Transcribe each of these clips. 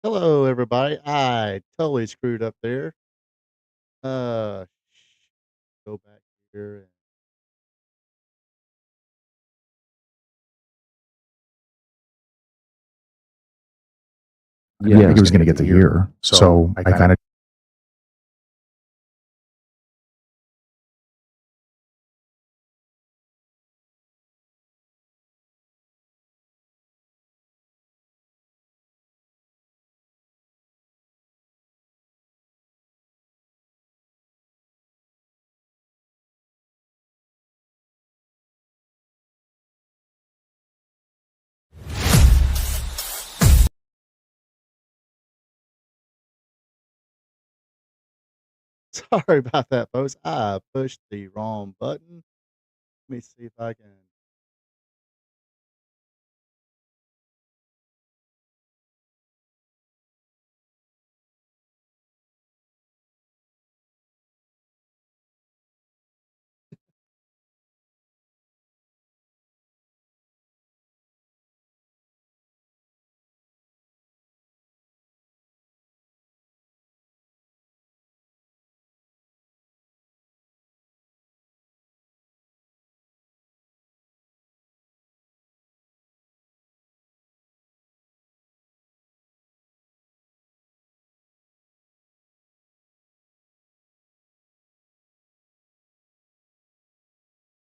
Hello, everybody. I totally screwed up there. Uh, go back here and Yeah, he was gonna get the year, so I kinda sorry about that, folks. I pushed the wrong button. Let me see if I can.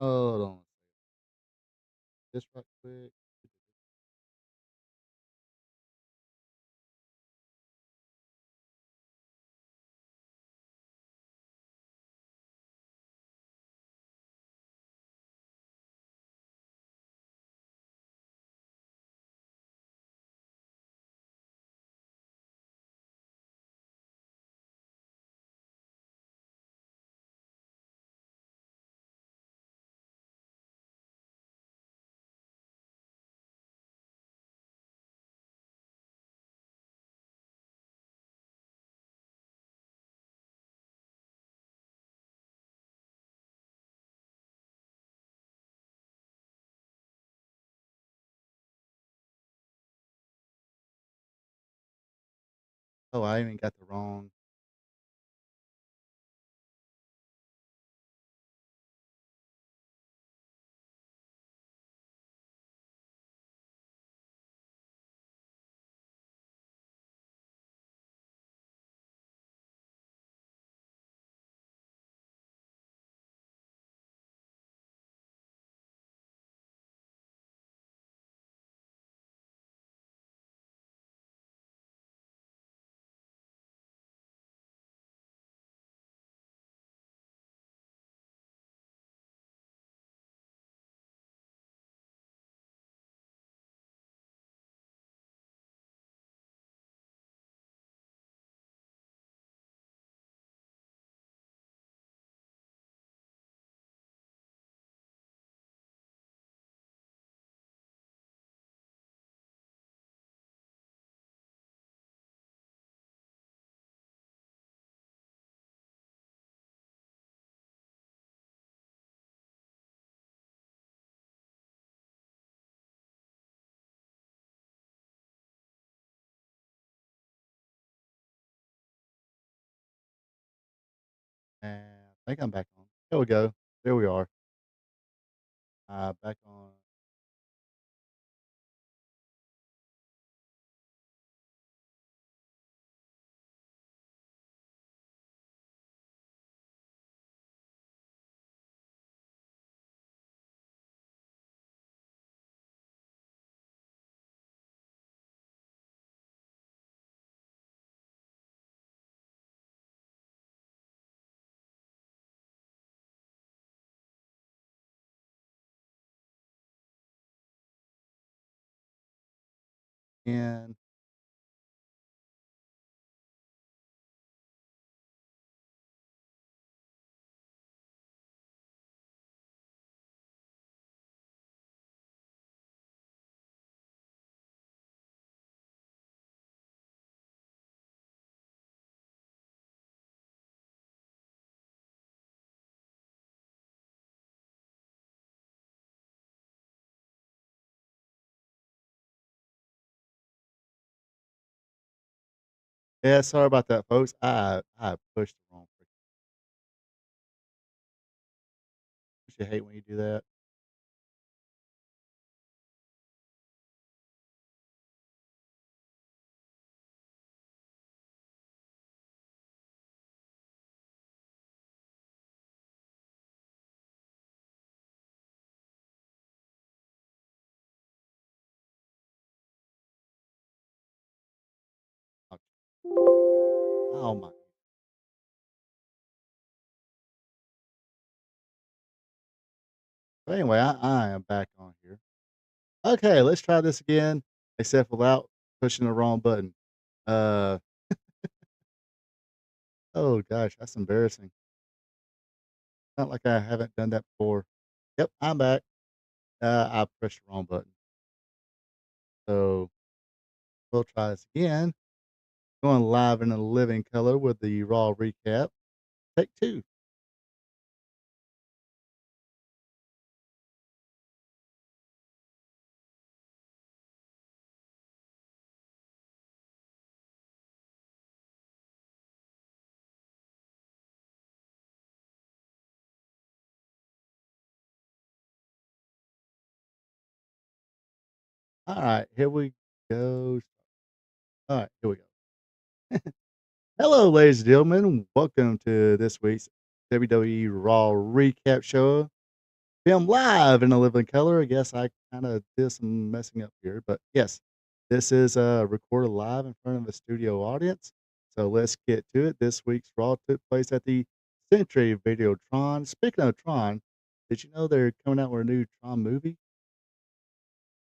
Hold on. Just right quick. Oh, I even got the wrong. And I think I'm back on. There we go. There we are. Back on. And Yeah, sorry about that, folks. I pushed the wrong freaking you hate when you do that? Okay. Oh my but anyway, I am back on here. Okay, let's try this again, except without pushing the wrong button. Uh, oh gosh, that's embarrassing. Not like I haven't done that before. Yep, I'm back. I pressed the wrong button. So we'll try this again. Going live in a living color with the raw recap. Take two. All right, here we go. All right, here we go. Hello, ladies and gentlemen. Welcome to this week's WWE Raw Recap Show. Filmed live in a living color. I guess I kind of did some messing up here, but yes, this is recorded live in front of a studio audience. So let's get to it. This week's Raw took place at the Century Videotron. Speaking of Tron, did you know they're coming out with a new Tron movie?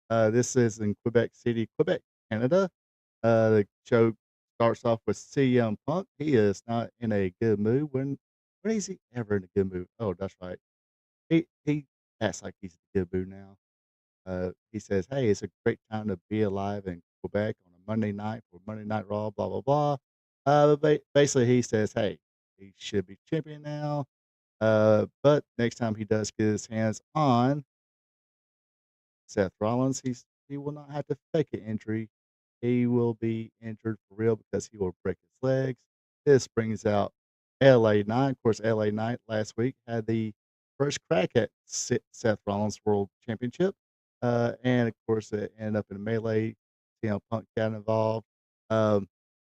This is in Quebec City, Quebec, Canada. The show starts off with CM Punk. He is not in a good mood. When is he ever in a good mood? Oh, that's right. He acts like he's in a good mood now. He says, "Hey, it's a great time to be alive in Quebec on a Monday night for Monday Night Raw." Blah blah blah. Basically, he says, "Hey, he should be champion now." But next time he does get his hands on Seth Rollins, he will not have to fake an injury. He will be injured for real because he will break his legs. This brings out LA Knight. Of course, LA Knight last week had the first crack at Seth Rollins World Championship. And of course, it ended up in a melee. Punk got involved. Um,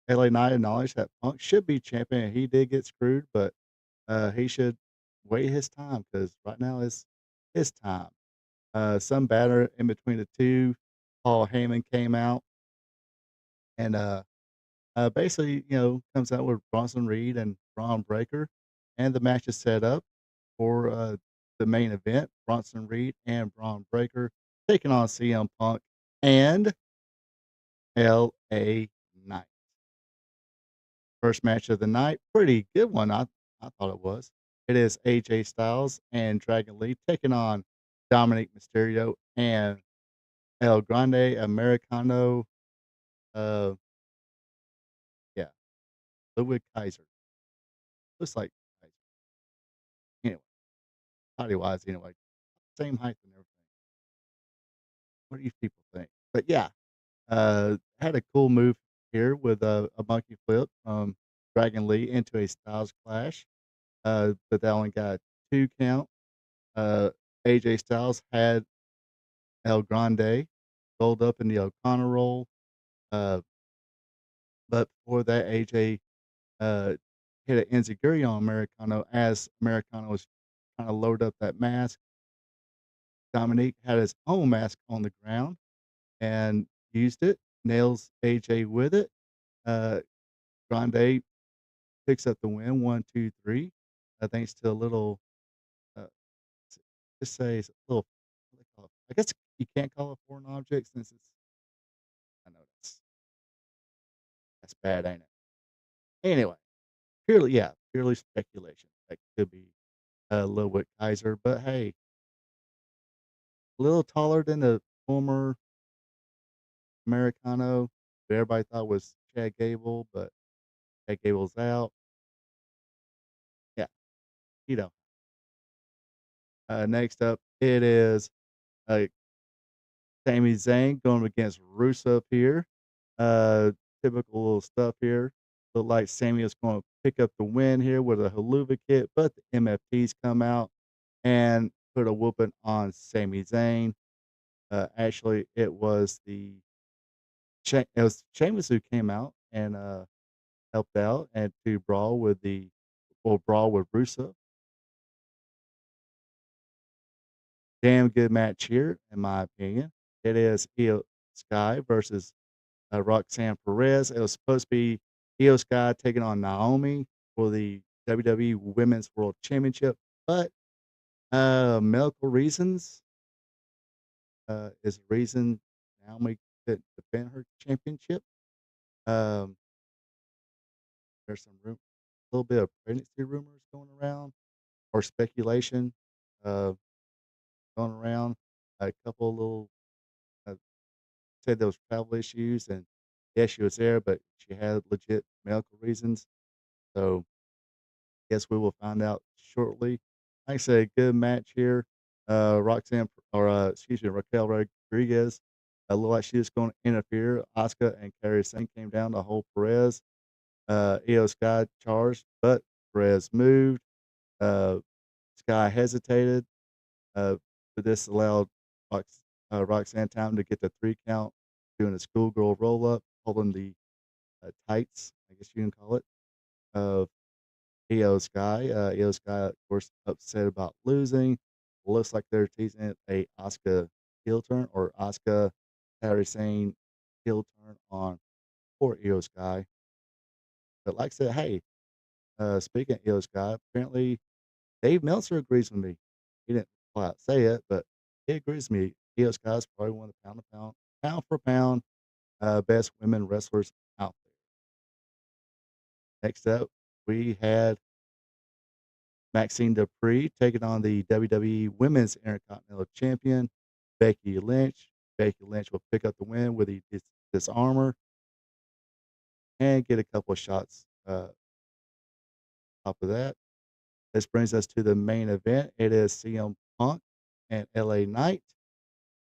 LA Knight acknowledged that Punk should be champion. He did get screwed, but he should wait his time because right now is his time. Some batter in between the two. Paul Heyman came out and basically, comes out with Bronson Reed and Braun Breaker, and the match is set up for the main event. Bronson Reed and Braun Breaker taking on CM Punk and LA Knight. First match of the night, pretty good one. I thought it was. It is AJ Styles and Dragon Lee taking on Dominic Mysterio and El Grande Americano. Uh, yeah, Ludwig Kaiser. Looks like Kaiser. Anyway, body wise, anyway, same height and everything. What do you people think? But yeah, had a cool move here with a monkey flip from Dragon Lee into a Styles Clash, but that only got a 2 count. Uh, AJ Styles had El Grande rolled up in the O'Connor roll, uh, but before that, AJ hit an enziguri on Americano as Americano was trying to load up that mask. Dominique had his own mask on the ground and used it, nails AJ with it. Uh, Grande picks up the win, 1, 2, 3. Thanks to a little, uh, just say it's a little, what do they call it? I guess you can't call it a foreign object since it's, I know that's bad, ain't it? Anyway, purely speculation. That could be Ludwig Kaiser, but hey, a little taller than the former Americano, who everybody thought was Chad Gable, but Chad Gable's out. Yeah, you know. Next up, it is uh, Sami Zayn going against Rusev here. Uh, typical little stuff here. Look like Sammy is gonna pick up the win here with a Helluva Kit, but the MFTs come out and put a whooping on Sami Zayn. Actually, it was Sheamus who came out and, helped out and to brawl with Rusev. Damn good match here, in my opinion. It is Io Sky versus, Roxanne Perez. It was supposed to be Io Sky taking on Naomi for the WWE Women's World Championship, but, medical reasons, is the reason Naomi couldn't defend her championship. Um, there's some little bit of pregnancy rumors going around or speculation, uh, going around. A couple little, uh, said there was travel issues, and yes, she was there, but she had legit medical reasons. So, guess we will find out shortly. Like I said, good match here. Excuse me, Raquel Rodriguez, looked like she was going to interfere. Asuka and Kairi Sane came down to hold Perez. Io Sky charged, but Perez moved. Uh, Sky hesitated, uh, but this allowed Roxanne time to get the 3 count, doing a schoolgirl roll up, holding the tights, I guess you can call it, of Io Sky. Io Sky, of course, upset about losing. Looks like they're teasing it a Asuka heel turn or Asuka Kairi Sane heel turn on poor Io Sky. But like I said, hey, speaking of Io Sky, apparently Dave Meltzer agrees with me. He didn't flat out say it, but he agrees with me. Io Sky is probably one of the pound for pound, best women wrestlers out there. Next up, we had Maxine Dupree taking on the WWE Women's Intercontinental Champion, Becky Lynch. Becky Lynch will pick up the win with the disarmor and get a couple of shots top of that. This brings us to the main event. It is CM Punk and LA Knight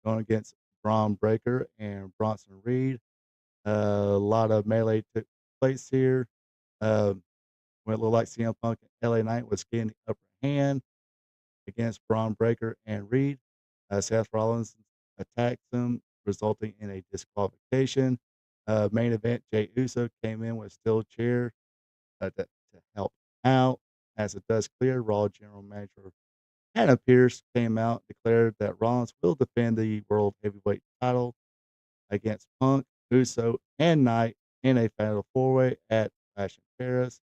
going against Braun Breaker and Bronson Reed. A lot of melee took place here. Um, when it looked like CM Punk and LA Knight was getting the upper hand against Braun Breaker and Reed. Seth Rollins attacked them, resulting in a disqualification. Main event, Jay Uso came in with a steel chair to help out. As it does clear, Raw General Manager Hannah Pierce came out, declared that Rollins will defend the World Heavyweight title against Punk, Uso, and Knight in a fatal four-way at Clash in Paris.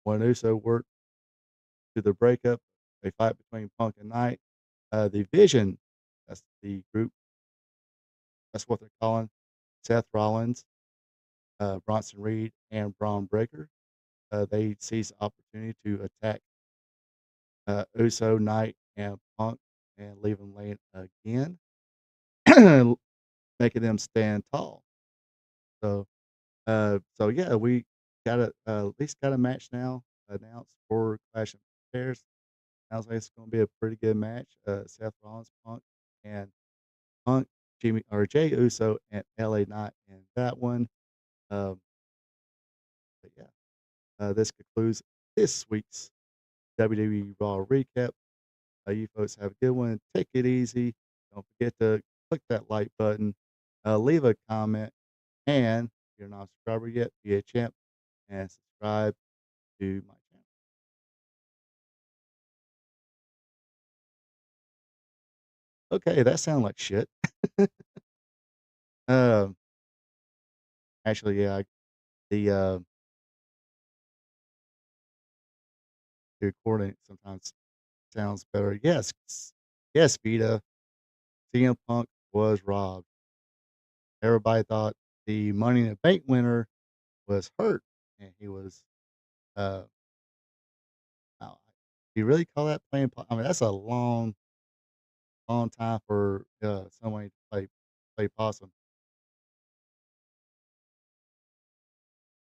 When Uso worked to the breakup, a fight between Punk and Knight, the Vision, that's the group, that's what they're calling Seth Rollins, Bronson Reed, and Braun Breaker. They seized the opportunity to attack Uso, Knight, and Punk and leave them laying again, making them stand tall. So yeah, we got at least got a match now announced for Clash of Pairs. Sounds like it's going to be a pretty good match. Seth Rollins, and Punk, Jimmy or Jay Uso, and LA Knight in that one. Um, but yeah, this concludes this week's WWE Raw recap. You folks have a good one. Take it easy. Don't forget to click that like button, leave a comment, and if you're not a subscriber yet, be a champ and subscribe to my channel. Okay, that sounds like shit. Um, actually, yeah, the the recording sometimes sounds better. Yes, Vita. CM Punk was robbed. Everybody thought the Money in the Bank winner was hurt, and he was. Uh, now, do you really call that playing? I mean, that's a long time for someone to play possum.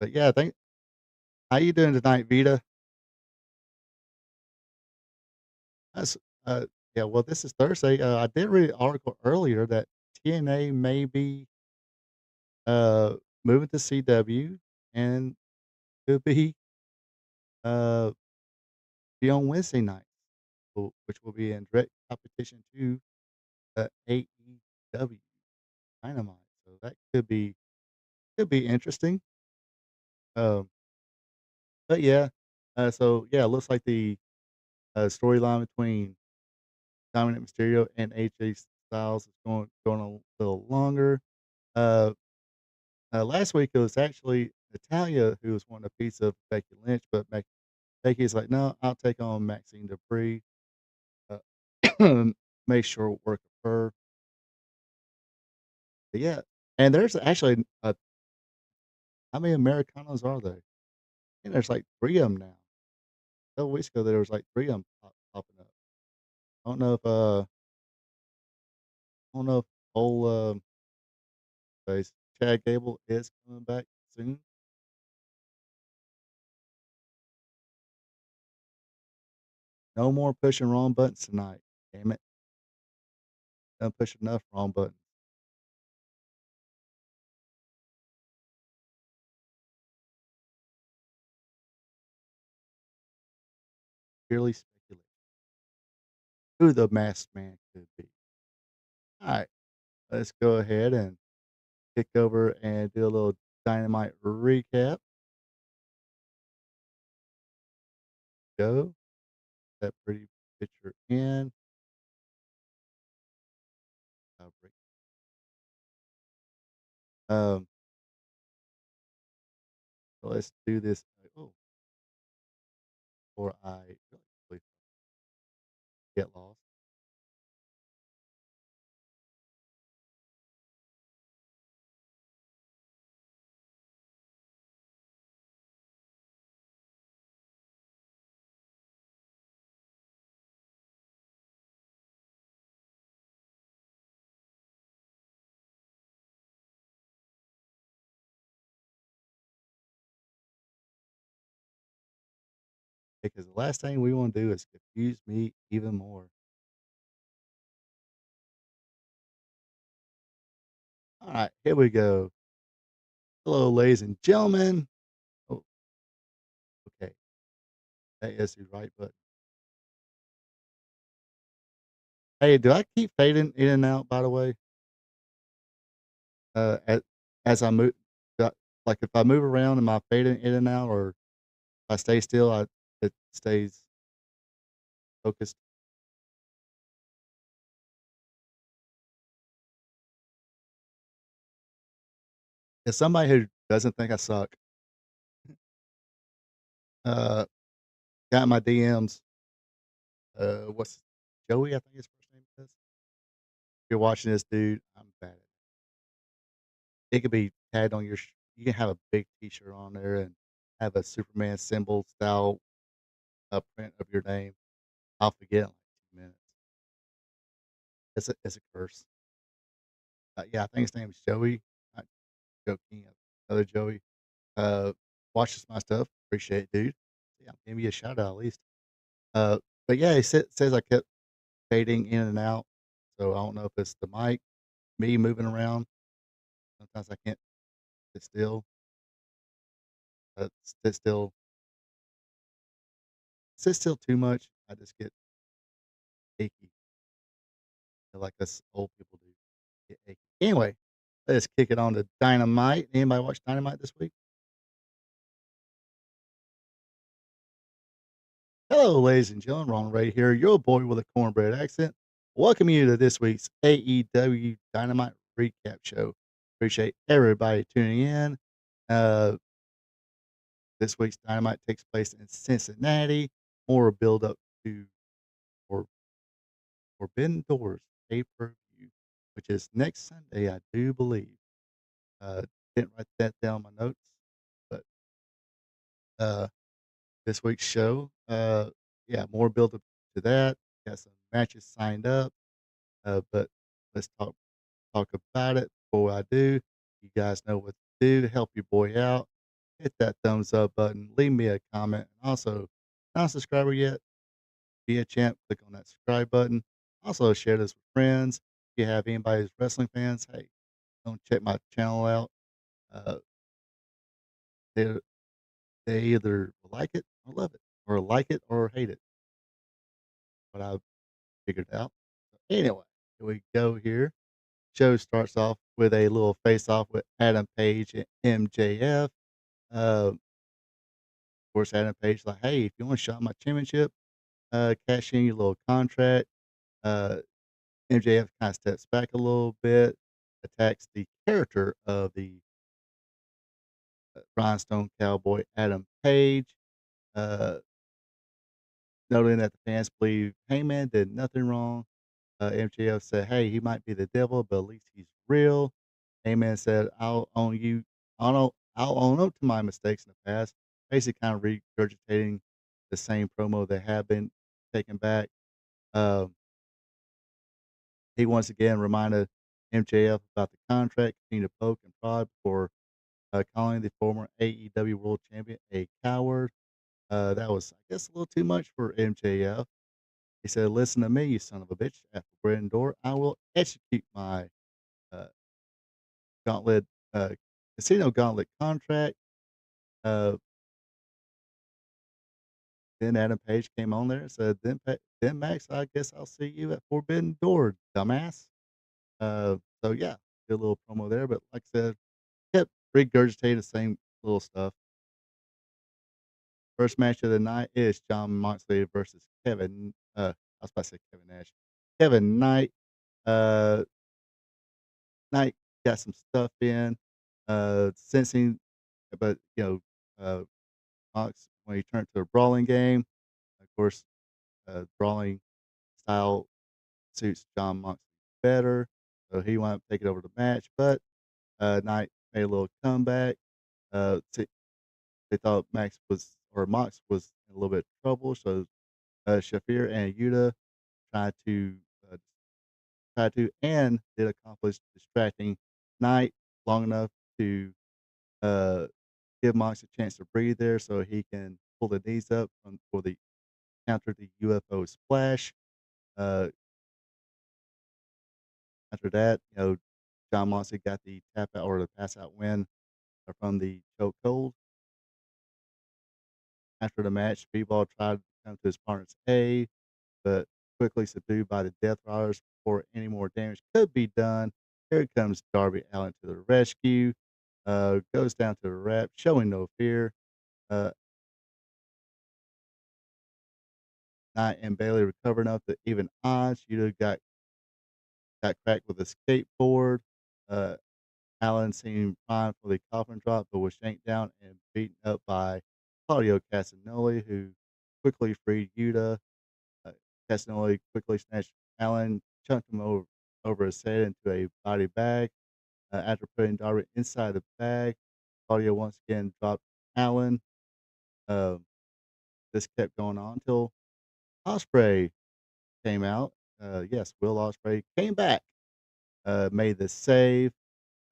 But yeah, thank. How you doing tonight, Vita? That's uh, yeah. Well, this is Thursday. I did read an article earlier that TNA may be moving to CW and could uh, be on Wednesday nights, which will be in direct competition to AEW Dynamite. So that could be interesting. Um, but yeah, so yeah, it looks like the storyline between Dominic Mysterio and AJ Styles is going a little longer. Uh, Last week it was actually Natalia who was wanting a piece of Becky Lynch, but Becky's like, no, I'll take on Maxine Dupree. Make sure it work for her. But yeah, and there's actually how many Americanos are there? And there's like three of them now. A couple weeks ago there was like three of them popping up. I don't know if I don't know if old face Chad Gable is coming back soon. No more pushing wrong buttons tonight. Damn it. Done push enough wrong buttons. Purely speculate who the masked man could be. All right, let's go ahead and kick over and do a little dynamite recap. Go that pretty picture in. Break. Um, so let's do this. Oh, before I really get lost. Because the last thing we want to do is confuse me even more. All right, here we go. Hello, ladies and gentlemen. Oh, okay. That is the right button. Hey, do I keep fading in and out, by the way? As I move, like if I move around, am I fading in and out, or if I stay still, it stays focused? As somebody who doesn't think I suck, uh, got in my DMs, what's Joey, I think his first name is. If you're watching this, dude, I'm bad at it. It could be tagged on you can have a big T-shirt on there and have a Superman symbol style print of your name. I'll forget in like 2 minutes. It's a curse. Yeah, I think his name is Joey, not Joe King, other Joey. Uh, Watches my stuff. Appreciate it, dude. Yeah, give me a shout out at least. Uh, but yeah, says I kept fading in and out, so I don't know if it's the mic, me moving around. Sometimes I can't sit still. Sit still, sit still too much. I just get achy, like us old people do. Get achy. Anyway, let's kick it on to Dynamite. Anybody watch Dynamite this week? Hello, ladies and gentlemen. Ron Ray here, your boy with a cornbread accent. Welcome you to this week's AEW Dynamite Recap Show. Appreciate everybody tuning in. Uh, this week's Dynamite takes place in Cincinnati. More build up to for Forbidden Doors pay per view, which is next Sunday, I do believe. Uh, didn't write that down in my notes, but uh, this week's show, yeah, more build up to that. Got some matches signed up. But let's talk about it. Before I do, you guys know what to do to help your boy out. Hit that thumbs up button. Leave me a comment. And also, not a subscriber yet, be a champ. Click on that subscribe button. Also, share this with friends. If you have anybody who's wrestling fans, hey, don't check my channel out. They they either like it or love it, or like it or hate it, what I figured out. Anyway, here we go here. Show starts off with a little face off with Adam Page and MJF. Of course, Adam Page like, "Hey, if you wanna shot my championship, cash in your little contract." Uh, MJF kinda steps back a little bit, attacks the character of the, Rhinestone Cowboy Adam Page, uh, noting that the fans believe Heyman did nothing wrong. MJF said, "Hey, he might be the devil, but at least he's real." Heyman said, I'll own up to my mistakes in the past." Basically, kind of regurgitating the same promo that had been taken back. Um, he once again reminded MJF about the contract, continued to poke and prod before calling the former AEW World Champion a coward. That was, I guess, a little too much for MJF. He said, "Listen to me, you son of a bitch. At the Forbidden Door, I will execute my uh, gauntlet, uh, casino gauntlet contract." Uh, then Adam Page came on there and said, then Max, I guess I'll see you at Forbidden Door, dumbass." So yeah, did a little promo there, but like I said, kept regurgitating the same little stuff. First match of the night is John Moxley versus I was about to say Kevin Nash. Kevin Knight. Uh, Knight got some stuff in, sensing, but uh, Mox when he turned to a brawling game. Of course, brawling style suits John Moxley better, so he wound up taking over the match. But Knight made a little comeback. They thought Mox was in a little bit of trouble, so Shafir and Yuta tried to uh, and did accomplish distracting Knight long enough to uh, give Mox a chance to breathe there, so he can pull the knees up for the counter the UFO splash. Uh, After that, John Moxley got the tap out or the pass out win from the choke hold. After the match, Speedball tried to come to his partner's aid, but quickly subdued by the Death Riders before any more damage could be done. Here comes Darby Allin to the rescue. Goes down to the rep, showing no fear. Uh, Knight and Bailey recover enough to even odds. Yuta got cracked with a skateboard. Uh, Allen seemed primed for the coffin drop, but was shanked down and beaten up by Claudio Castagnoli, who quickly freed Yuta. Uh, Castagnoli quickly snatched Allen, chunked him over his head into a body bag. After putting Darby inside the bag, Claudio once again dropped Allen. Um, this kept going on until Osprey came out. Yes, Will Osprey came back, made the save.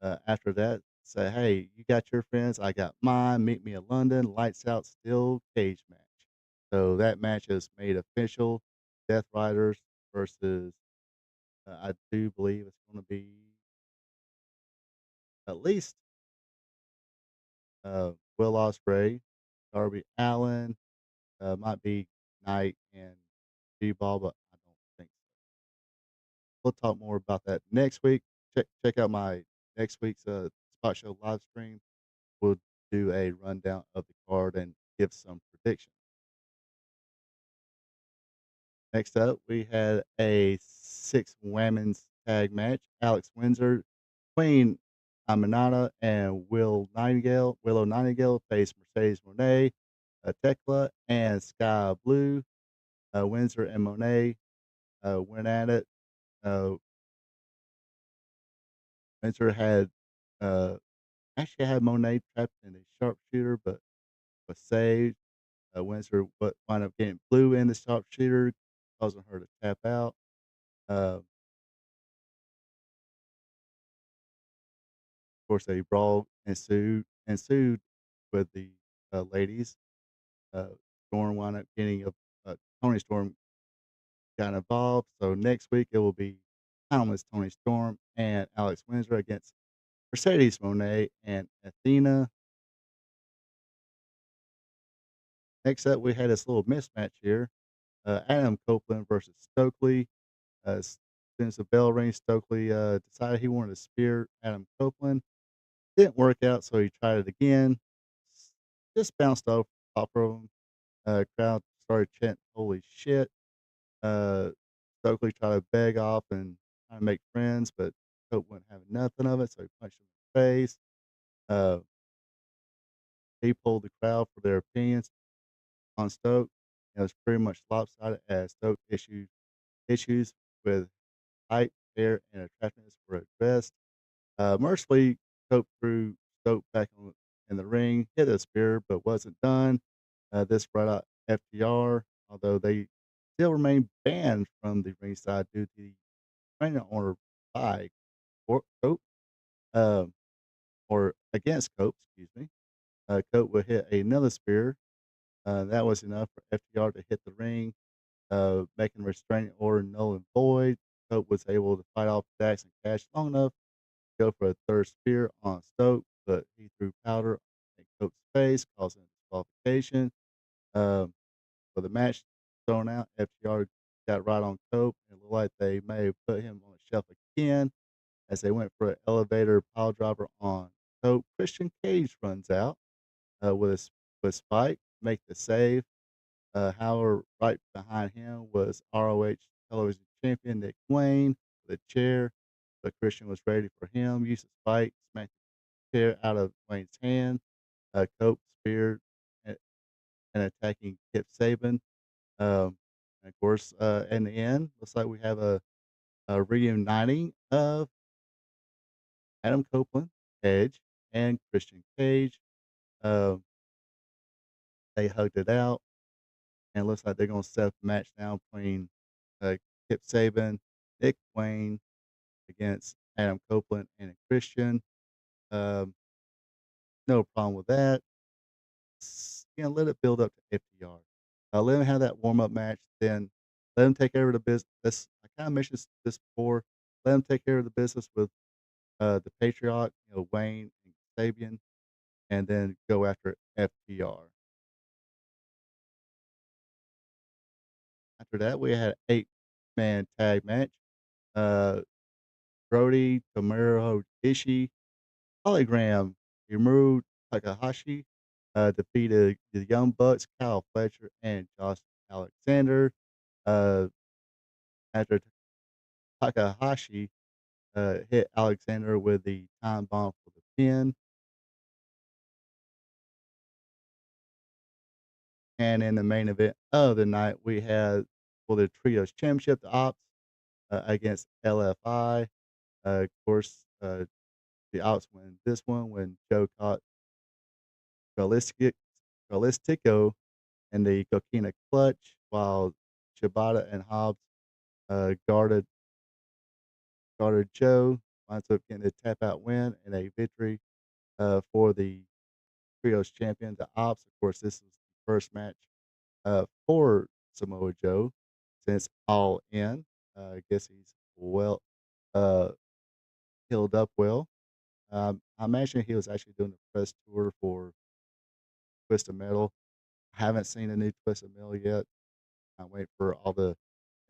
After that, say, "Hey, you got your friends, I got mine. Meet me in London. Lights out, steel cage match." So that match is made official. Death Riders versus, I do believe it's going to be at least Will Ospreay, Darby Allen, might be Knight and B-Ball, but I don't think so. We'll talk more about that next week. Check out my next week's spot show live stream. We'll do a rundown of the card and give some predictions. Next up, we had a six women's tag match. Alex Windsor, Queen Aminata, and Willow Nightingale faced Mercedes Monet, Tekla, and Sky Blue. Windsor and Monet went at it. Uh, Windsor uh, had Monet trapped in a sharpshooter, but was saved. Windsor wound up getting Blue in the sharpshooter, causing her to tap out. Of course, a brawl ensued with the ladies. Storm wound up getting Tony Storm got involved. So next week it will be Timeless Tony Storm and Alex Windsor against Mercedes Monet and Athena. Next up, we had this little mismatch here. Adam Copeland versus Stokely. As soon as the bell rang, Stokely decided he wanted to spear Adam Copeland. Didn't work out, so he tried it again. S- Just bounced off of him. Crowd started chanting, "Holy shit!" Uh, Stokely tried to beg off and try to make friends, but Cope wasn't having nothing of it, so he punched him in the face. Uh, he pulled the crowd for their opinions on Stoke. It was pretty much lopsided as Stoke issues with height, hair, and attractiveness were addressed. Mercifully, Cope threw Stoke back in the ring, hit a spear, but wasn't done. This brought out FTR, although they still remain banned from the ringside due to the training order by Cope, um, or against Cope, excuse me. Cope would hit another spear. That was enough for FTR to hit the ring, making restraining order null and void. Cope was able to fight off Jackson Cash long enough to go for a third spear on Stoke, but he threw powder in Cope's face, causing disqualification. Um, for the match thrown out, FTR got right on Cope, and it looked like they may have put him on the shelf again as they went for an elevator pile driver on Cope. Christian Cage runs out with Spike, make the save. However, right behind him was ROH Television Champion Nick Wayne with a chair, but Christian was ready for him. Used a spike, smacked the chair out of Wayne's hand. Cope speared and, and attacking Kip Saban. And of course, in the end, looks like we have a reuniting of Adam Copeland, Edge, and Christian Cage. Um, they hugged it out, and it looks like they're going to set up a match now between uh, Kip Saban, Nick Wayne against Adam Copeland and a Christian. Um, no problem with that. Let it build up to FTR. Let him have that warm up match, then let him take care of the business. I kind of mentioned this before. Let him take care of the business with the Patriot, Wayne and Sabian, and then go after FTR. After that, we had an 8-man tag match. Uh, Brody, Tomohiro Ishii, Hologram, Yumuru Takahashi defeated the Young Bucks, Kyle Fletcher, and Josh Alexander. Uh, after Takahashi hit Alexander with the time bomb for the pin. And in the main event of the night, we had for the Trios Championship, the Ops against LFI. Of course, the Ops win this one when Joe caught Realistic, Realistico in the Coquina clutch, while Shibata and Hobbs guarded Joe. Winds up getting a tap out win and a victory for the Trios champion, the Ops. Of course, this was the first match for Samoa Joe since All In. I guess he's well uh, healed up well. I imagine he was actually doing the press tour for Twisted Metal. I haven't seen a new Twisted Metal yet. I wait for all the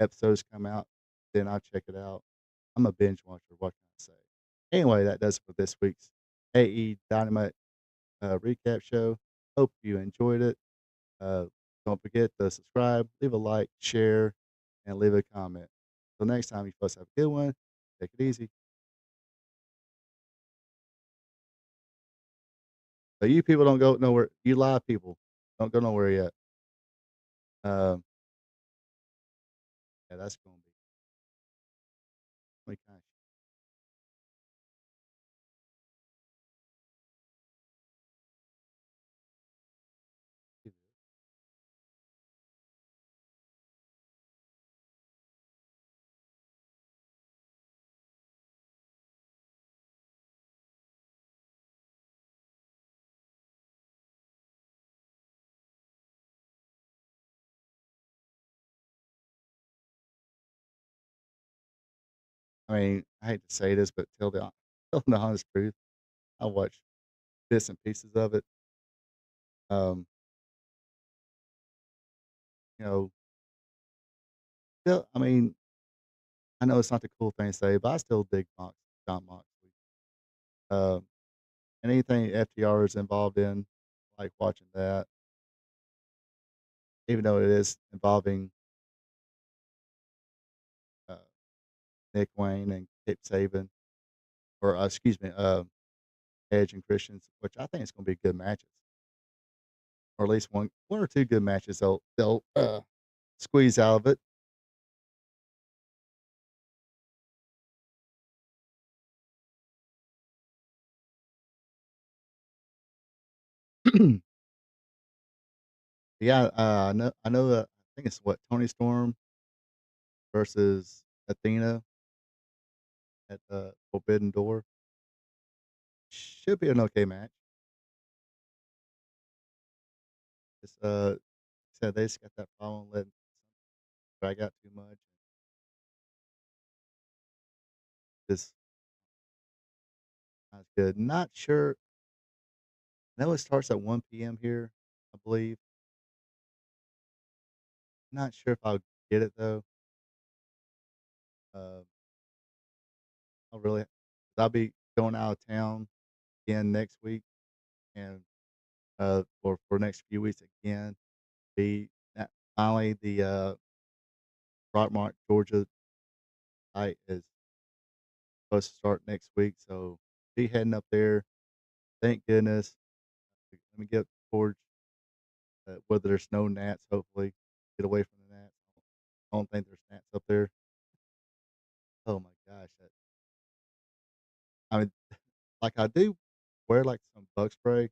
episodes to come out, then I'll check it out. I'm a binge watcher. What can I say? Anyway, that does it for this week's AE Dynamite recap show. Hope you enjoyed it. Uh, don't forget to subscribe, leave a like, share, and leave a comment. Till next time, you folks have a good one. Take it easy. So you people don't go nowhere. You live people don't go nowhere yet. Um, yeah, that's gonna be kind of. I mean, I hate to say this, but tell the honest truth. I watch bits and pieces of it. Um, you know, still, I mean, I know it's not the cool thing to say, but I still dig John Moxley. Um, and anything FTR is involved in, like watching that, even though it is involving uh, Nick Wayne and Kip Saban, or excuse me, Edge and Christians, which I think is going to be good matches, or at least one or two good matches they'll squeeze out of it. Yeah, I know. I think it's what Tony Storm versus Athena at the Forbidden Door. Should be an okay match. Just said they just got that problem letting drag out too much. Just not good. Not sure. I know it starts at 1 p.m. here, I believe. Not sure if I'll get it though. Uh, I'll really. I'll be going out of town again next week, and for next few weeks again. Be that finally the Rockmart, Georgia site is supposed to start next week, so be heading up there. Thank goodness. Let me get towards whether there's no gnats. Hopefully, get away from the gnats. I don't think there's gnats up there. Oh my gosh, I mean, like I do wear like some bug spray,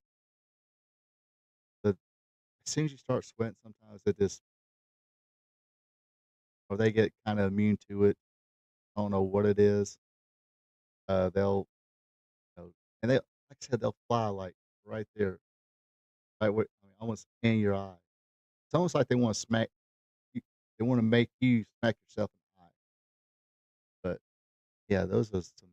but as soon as you start sweating, sometimes it just or they get kind of immune to it. I don't know what it is. They'll and they like I said, they'll fly like right there, right where I mean, almost in your eye. It's almost like they want to smack you. They want to make you smack yourself in the eye. But yeah, those are some.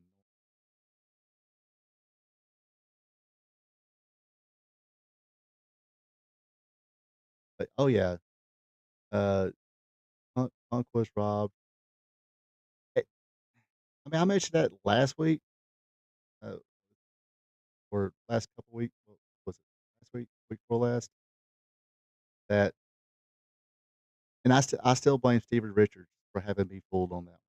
But oh yeah, uh, Punk was robbed. Eh, I mean, I mentioned that last week, uh, or last couple weeks. What was it last week? Week before last. That and I still blame Steven Richards for having me fooled on that one.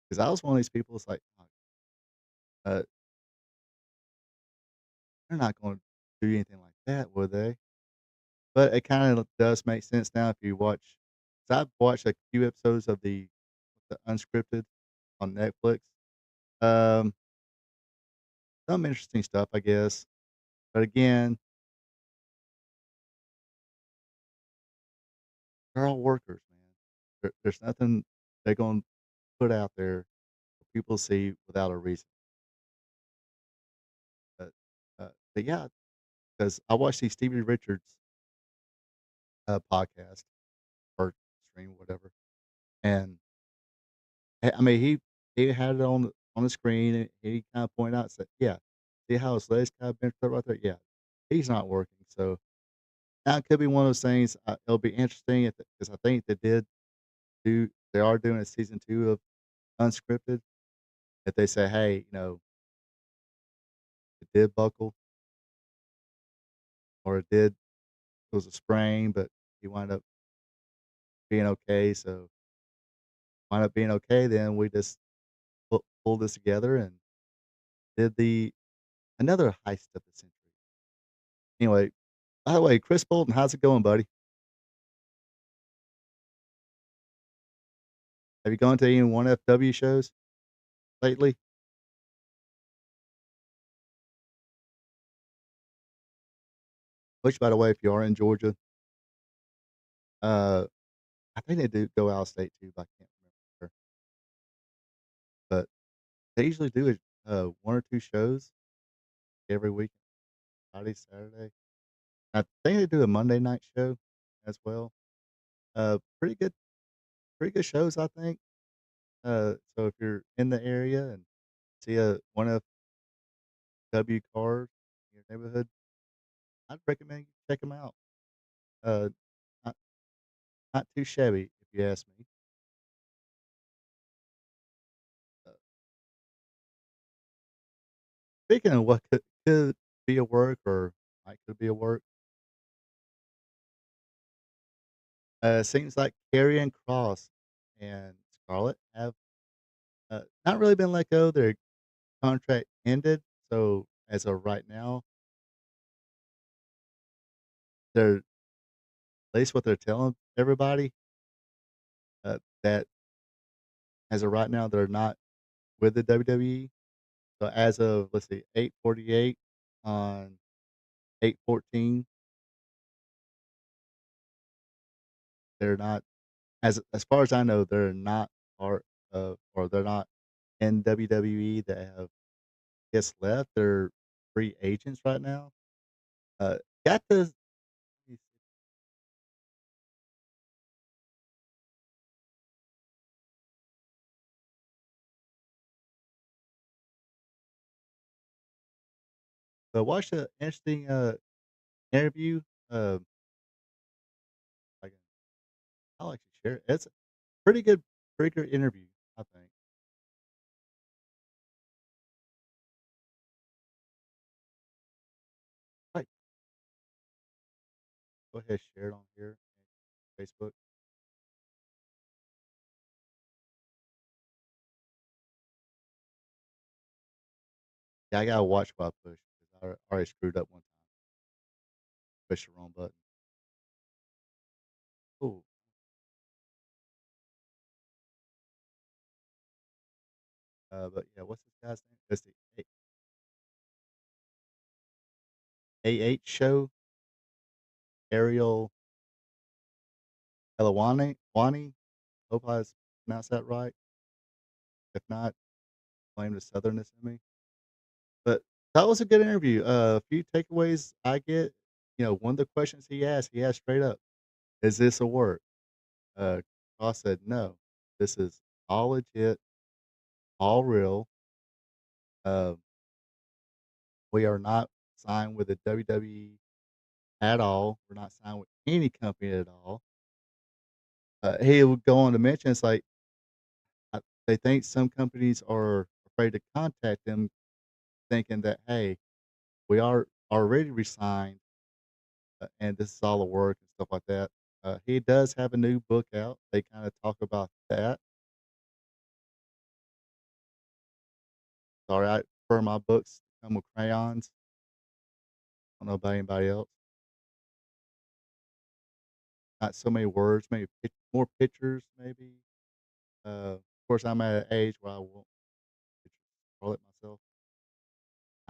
'Cause I was one of these people. It's like, uh, they're not going to do anything like that, would they? But it kind of does make sense now if you watch. 'Cause I've watched a few episodes of the Unscripted on Netflix. Um, some interesting stuff, I guess. But again, they're all workers, man. There's nothing they're going to put out there for people to see without a reason. But, but yeah, because I watched the Stevie Richards podcast or stream, whatever, and I mean he had it on the screen and he kind of pointed out, said, "Yeah, see how his legs kind of bent up right there? Yeah, he's not working." So now it could be one of those things. It'll be interesting if because I think they are doing a season 2 of Unscripted. If they say, "Hey, it did buckle or it was a sprain, but he wound up being okay." So wound up being okay, then we just pulled this together and did the another heist of the century. Anyway, by the way, Chris Bolton, how's it going, buddy? Have you gone to any 1FW shows lately? Which, by the way, if you are in Georgia, uh, I think they do go out of state too, but I can't remember. But they usually do one or two shows every week, Friday, Saturday. I think they do a Monday night show as well. Pretty good, pretty good shows, I think. So if you're in the area and see a 1FW car in your neighborhood, I'd recommend you check them out. Uh, not not too shabby, if you ask me. Uh, Speaking of what could be a work or might could be a work, seems like Karrion Kross and Scarlett have, not really been let go. Their contract ended, so as of right now, they're at least what they're telling everybody, that as of right now, they're not with the WWE. So as of, let's see, 8:48 on 8/14, they're not as far as I know, they're not part of or they're not in WWE that have just left. They're free agents right now. Uh, got the watched an interesting, interview, I can I'll actually share it. It's a pretty good interview, I think. Right, go ahead, share it on here, Facebook. Yeah, I gotta watch what I push because I already screwed up one time, pushed the wrong button. Ooh, but yeah, what's this guy's name? It's the AH show, Ariel Helwani. Hope I pronounced that right. If not, blame the Southernness in me. But that was a good interview. A few takeaways I get, one of the questions he asked straight up, "Is this a work?" Ross said, "No, this is all legit, all real. Uh, we are not signed with the WWE at all. We're not signed with any company at all." He would go on to mention, it's like, they think some companies are afraid to contact them thinking that, "Hey, we are already resigned, and this is all a work," and stuff like that. He does have a new book out. They kinda talk about that. Sorry, I prefer my books to come with crayons. I don't know about anybody else. Not so many words, maybe more pictures, maybe. Of course, I'm at an age where I won't picture scroll it myself.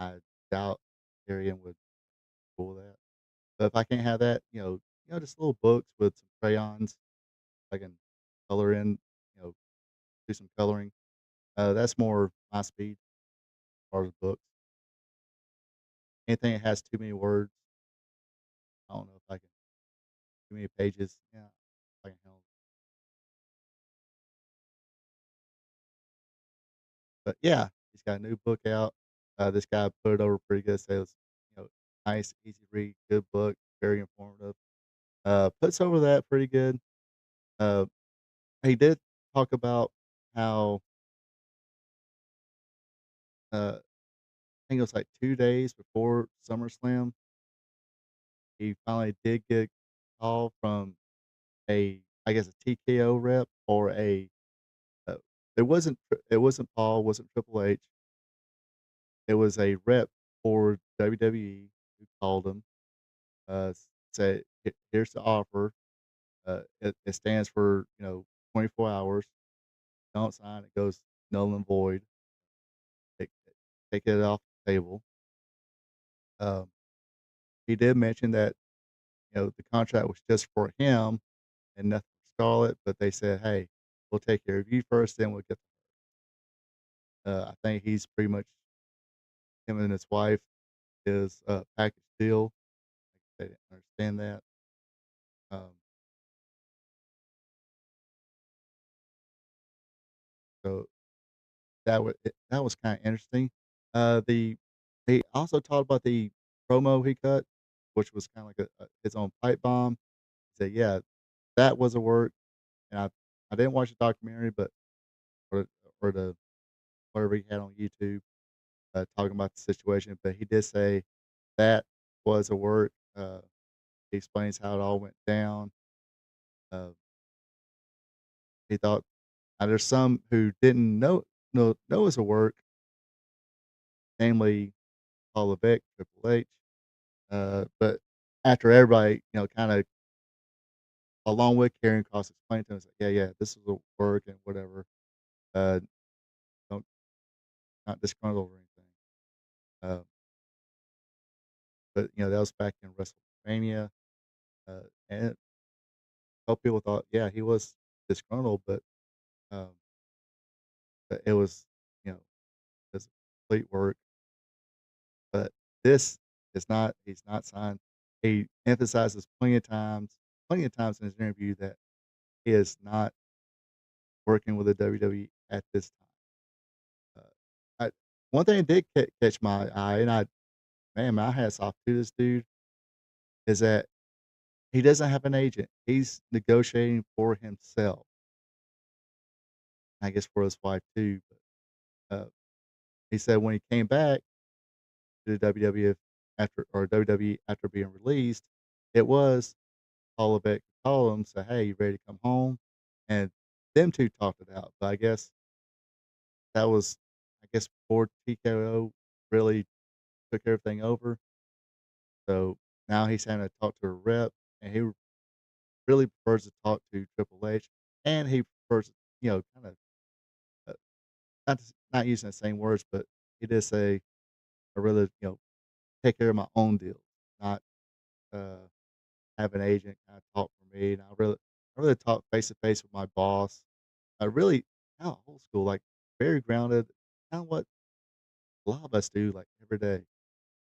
I doubt Arian would pull that. But if I can't have that, just little books with some crayons I can color in, you know, do some coloring. That's more my speed as far as books. Anything that has too many words, I don't know if I can too many pages, yeah, I can handle. But yeah, he's got a new book out. This guy put it over pretty good. Says, nice, easy read, good book, very informative. Puts over that pretty good. Uh, he did talk about how, I think it was like 2 days before SummerSlam, he finally did get a call from I guess, a TKO rep or uh, it wasn't Paul, wasn't Triple H. It was a rep for WWE who called him, said, Here's the offer. It stands for, 24 hours. Don't sign, it goes null and void. Take take it off the table." Um, he did mention that, the contract was just for him and nothing for Scarlett, but they said, "Hey, we'll take care of you first, then we'll get." I think he's pretty much him and his wife is a package deal. They didn't understand that. Um, so that was kinda interesting. He also talked about the promo he cut, which was kinda like his own pipe bomb. said, "Yeah, that was a work," and I didn't watch the documentary, but or or the whatever he had on YouTube, talking about the situation, but he did say that was a work. He explains how it all went down. Uh, he thought there's some who didn't know it was a work, namely Paul Levesque, Triple H. But after everybody, kinda along with Karrion Kross explained to him, it's like, "Yeah, yeah, this is a work and whatever, uh, don't not disgruntled or anything." Uh, but, that was back in WrestleMania, and a couple people thought, yeah, he was disgruntled, um, but it was, you know, it's complete work. But this is not he's not signed. He emphasizes plenty of times in his interview that he is not working with the WWE at this time. I one thing that did catch my eye, and man, my hat's off to this dude, is that he doesn't have an agent. He's negotiating for himself. I guess for his wife too. But he said when he came back to the WWF WWE after being released, it was Paul Levesque called him, say, "Hey, you ready to come home?" And them 2 talked it out, but that was before TKO really took everything over, so now he's having to talk to a rep, and he really prefers to talk to Triple H, and he prefers, kinda, uh, not using the same words, but he did say, "I really, take care of my own deals, not, uh, have an agent kinda talk for me, and I really talk face to face with my boss." I really kinda old school, like, very grounded, kinda what a lot of us do, like, every day.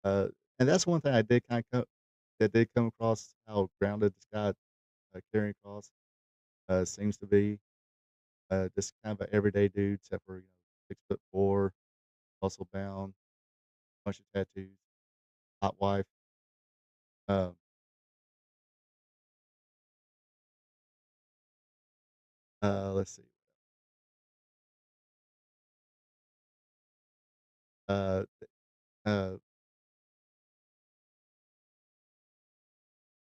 Uh, and that's one thing I did kinda that did come across how grounded this guy, Karrion Kross, seems to be. Just kind of an everyday dude, except for, 6'4", muscle bound, bunch of tattoos, hot wife. Um, let's see. Uh, uh,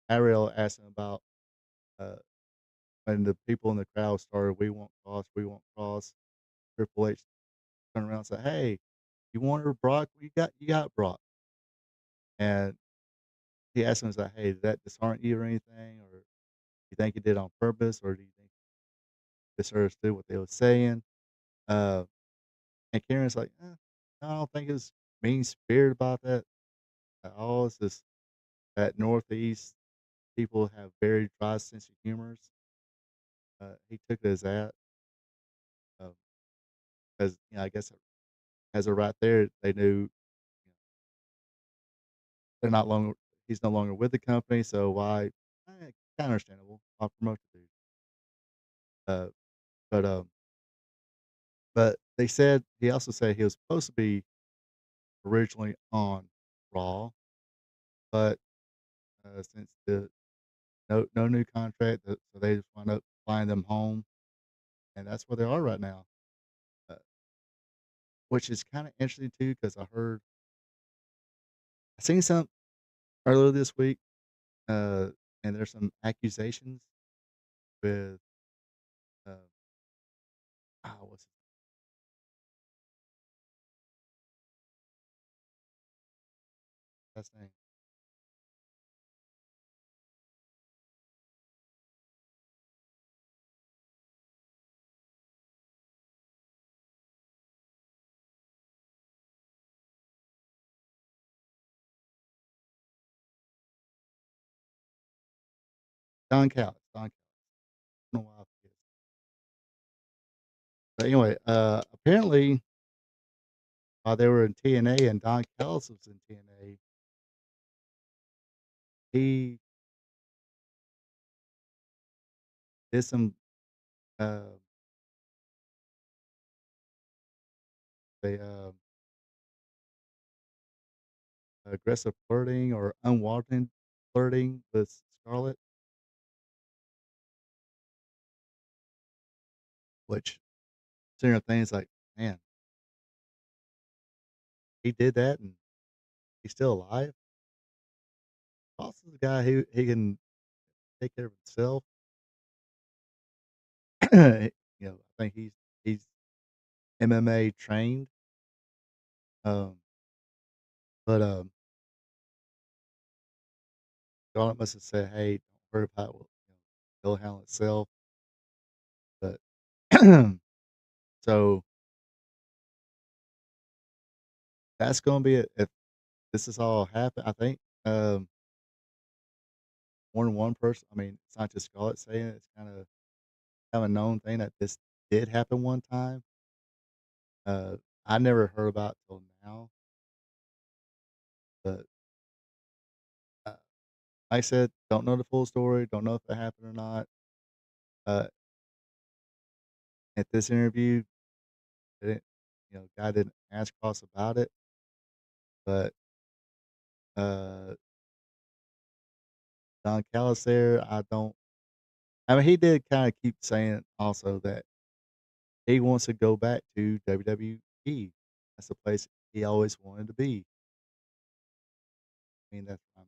Ariel asked him about, uh, when the people in the crowd started, "We want Cross, we want Cross." Triple H turned around and said, "Hey, you wanted Brock? You got Brock." And he asked him, he's like, "Hey, did that dishearten you or anything? Or you think he did it on purpose? Or do you think he misunderstood what they were saying?" Uh, and Karen's like, no, I don't think it was mean spirit about that at all. It's just that Northeast people have very dry sense of humors." He took it as that, because I guess as of right there, they knew, they're not longer he's no longer with the company, so why? Kinda understandable. Why promote the dude? Uh, but they said he also said he was supposed to be originally on Raw, but since the no new contract, so they just wound up flying them home, and that's where they are right now. Uh, which is kind of interesting too, because I seen some earlier this week, uh, and there's some accusations with uh, what's his last name? Don Callis. Don Callis. I don't know why I forget. But anyway, apparently while they were in TNA and Don Callis was in TNA, he did some uh, they aggressive flirting or unwanted flirting with Scarlett. which sitting there things like, "Man, he did that and he's still alive?" Ross is a guy who he can take care of himself. I think he's MMA trained, um, but Charlotte must have said, "Hey, don't worry about what it'll handle itself." But so that's gonna be it if this is all happen. I think more than one person. I mean, it's not just Scarlett saying it. It's kind of a known thing that this did happen one time. I never heard about it till now, but uh, like I said, don't know the full story. Don't know if it happened or not. Uh, at this interview, they didn't, guy didn't ask Cross about it, but uh, Don Callis there, I don't. I mean, he did kind of keep saying also that he wants to go back to WWE. That's the place he always wanted to be. I mean, that's fine.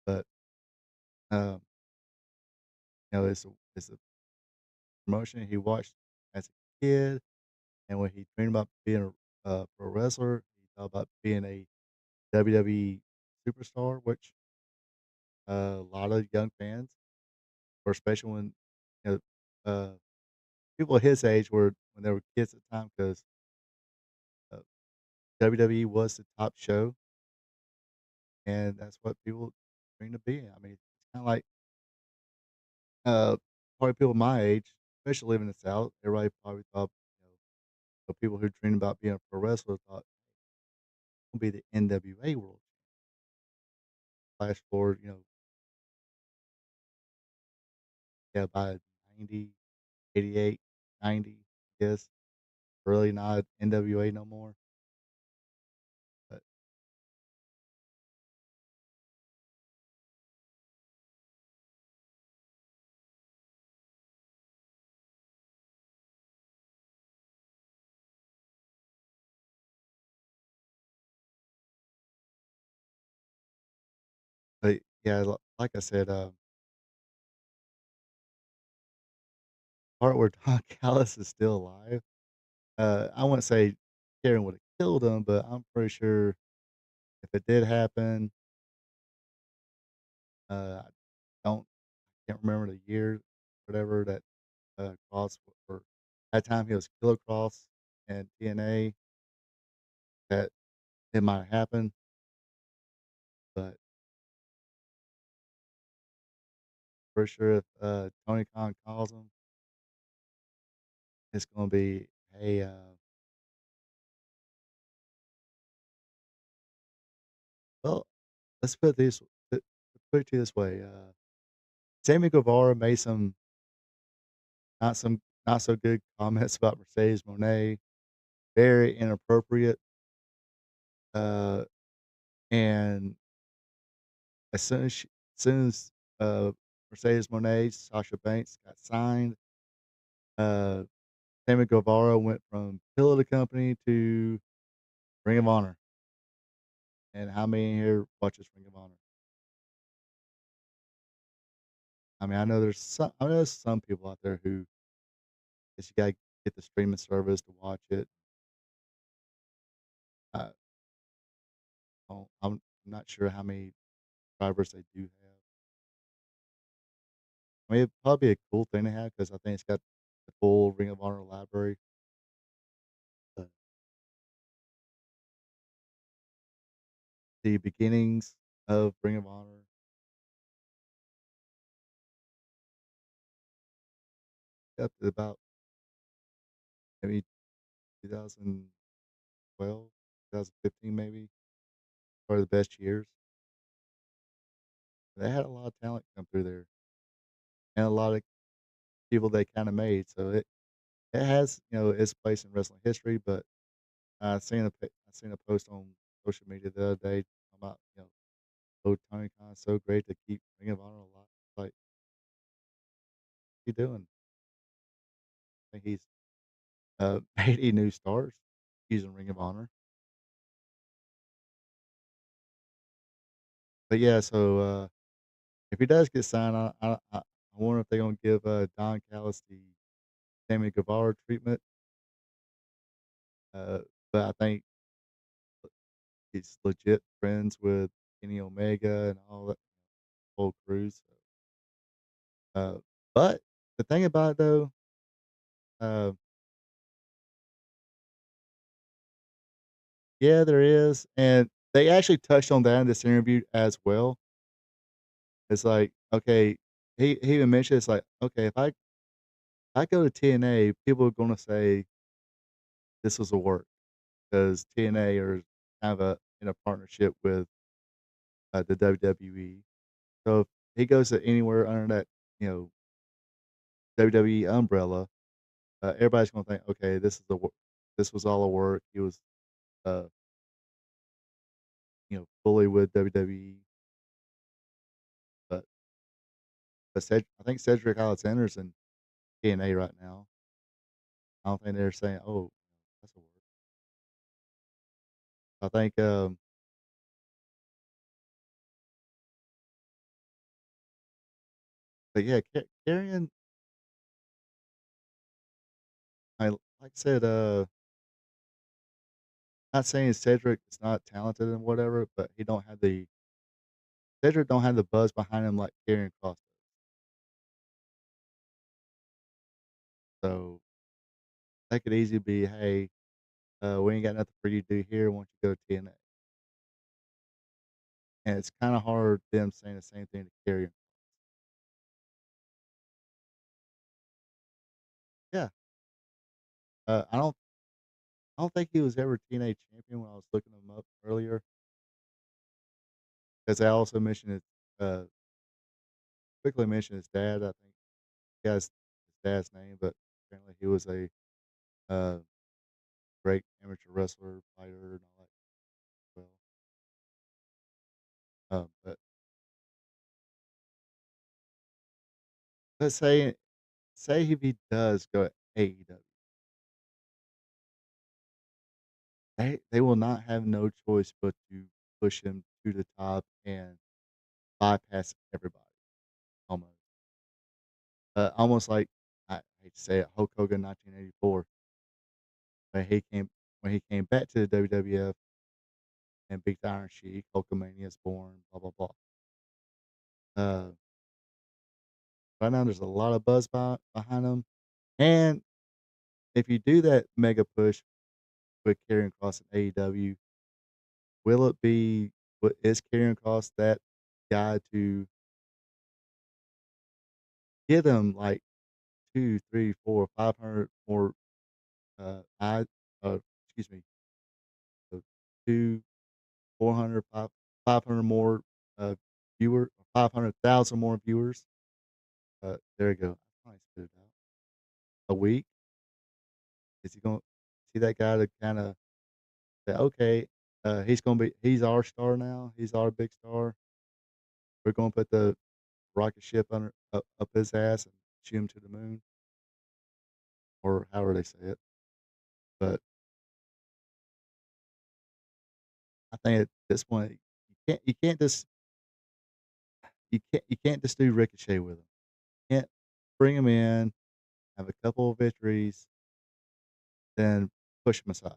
But um, it's a promotion he watched as a kid, and when he dreamed about being a pro wrestler, he thought about being a WWE superstar, which a lot of young fans, or especially when you know, people his age were when they were kids at the time, because uh, WWE was the top show, and that's what people dream to be. I mean, it's kind of like uh, probably people my age, especially living in the South, everybody probably thought, the people who dreamed about being a pro wrestler thought will be the NWA world. Flash forward, yeah, by 90, 88, 90, I guess, really not NWA no more. But yeah, like I said, part where Don Callis is still alive. I wouldn't say Karen would have killed him, but I'm pretty sure if it did happen, I don't can't remember the year, whatever that Cross or that time he was Killer Cross and TNA that it might happen, but for sure if Tony Khan calls him, it's gonna be, hey, well, let's put it to you this way. Sammy Guevara made some not so good comments about Mercedes Monet, very inappropriate. Uh, and as soon as Mercedes Monet, Sasha Banks got signed, uh, Sammy Guevara went from pillar of the company to Ring of Honor. And how many here watches Ring of Honor? I mean, I know there's some people out there who guess you gotta get the streaming service to watch it. I I'm not sure how many subscribers they do have. I mean, it'd probably be a cool thing to have because I think it's got the full Ring of Honor library. But the beginnings of Ring of Honor up to about maybe 2012, 2015 maybe, probably the best years. They had a lot of talent come through there and a lot of people they kinda made, so it has, its place in wrestling history, but I seen a post on social media the other day about, "Oh, Tony Khan's so great to keep Ring of Honor alive." Like, "What you doing?" think he's, 80 new stars using Ring of Honor. But yeah, so, if he does get signed, I wonder if they're gonna give, Don Callis the Sammy Guevara treatment, uh, but I think he's legit friends with Kenny Omega and all that whole crew, so, uh, but the thing about it though, uh, yeah, there is, and they actually touched on that in this interview as well. It's like, okay, he even mentioned it's like, okay, if I go to TNA, people are gonna say this was a work because TNA are kind of in a partnership with the WWE. So if he goes to anywhere under that, you know, WWE umbrella, everybody's gonna think, okay, this was all a work. He was, uh, fully with WWE. But I think Cedric Alexander's in TNA right now. I don't think they're saying, oh, that's a work. I think, but yeah, Karrion, like I said, not saying Cedric is not talented and whatever, but he don't have the Cedric don't have the buzz behind him like Karrion Kross does. So that could easily be, hey, we ain't got nothing for you to do here. Why don't you go to TNA? And it's kind of hard them saying the same thing to Karrion. Yeah, I don't think he was ever TNA champion when I was looking him up earlier because I also mentioned it. Quickly mentioned his dad. I think he has his dad's name, but apparently he was a uh, great amateur wrestler, fighter, and all that. Well, but let's say if he does go to AEW, they will not have no choice but to push him to the top and bypass everybody almost. Almost like I hate to say it, Hulk Hogan 1984 when he came when he came back to the WWF and beat the Iron Sheik, Hulkamania is born, blah blah blah. Uh, right now there's a lot of buzz behind him, and if you do that mega push with Karrion Kross in AEW, will it be? Is Karrion Kross that guy to get him like 2, 3, 4, 500 more? I excuse me, 2, 400, 500 more viewer, 500,000 more viewers. There you go. I finally spit it out. A week. Is he going to see that guy to kind of say, okay, he's our star now. He's our big star. We're going to put the rocket ship up his ass and shoot him to the moon, or however they say it. But I think at this point, you can't just you can't just do Ricochet with him. You can't bring him in, have a couple of victories, then push him aside.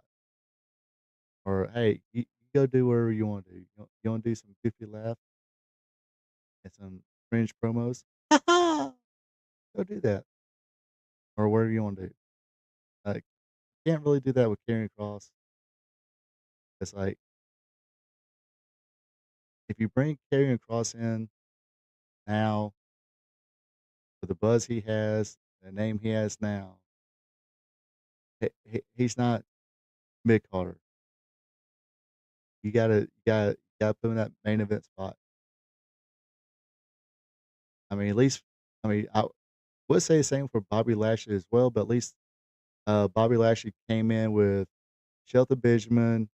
Or hey, you go do whatever you want to do. You want to do some goofy laugh and some cringe promos? Go do that, or whatever you want to do. Like, can't really do that with Karrion Kross. It's like if you bring Karrion Kross in now with the buzz he has, the name he has now, he's not mid Carter. You gotta put him in that main event spot. I mean, at least I would say the same for Bobby Lashley as well, but at least Bobby Lashley came in with Shelton Benjamin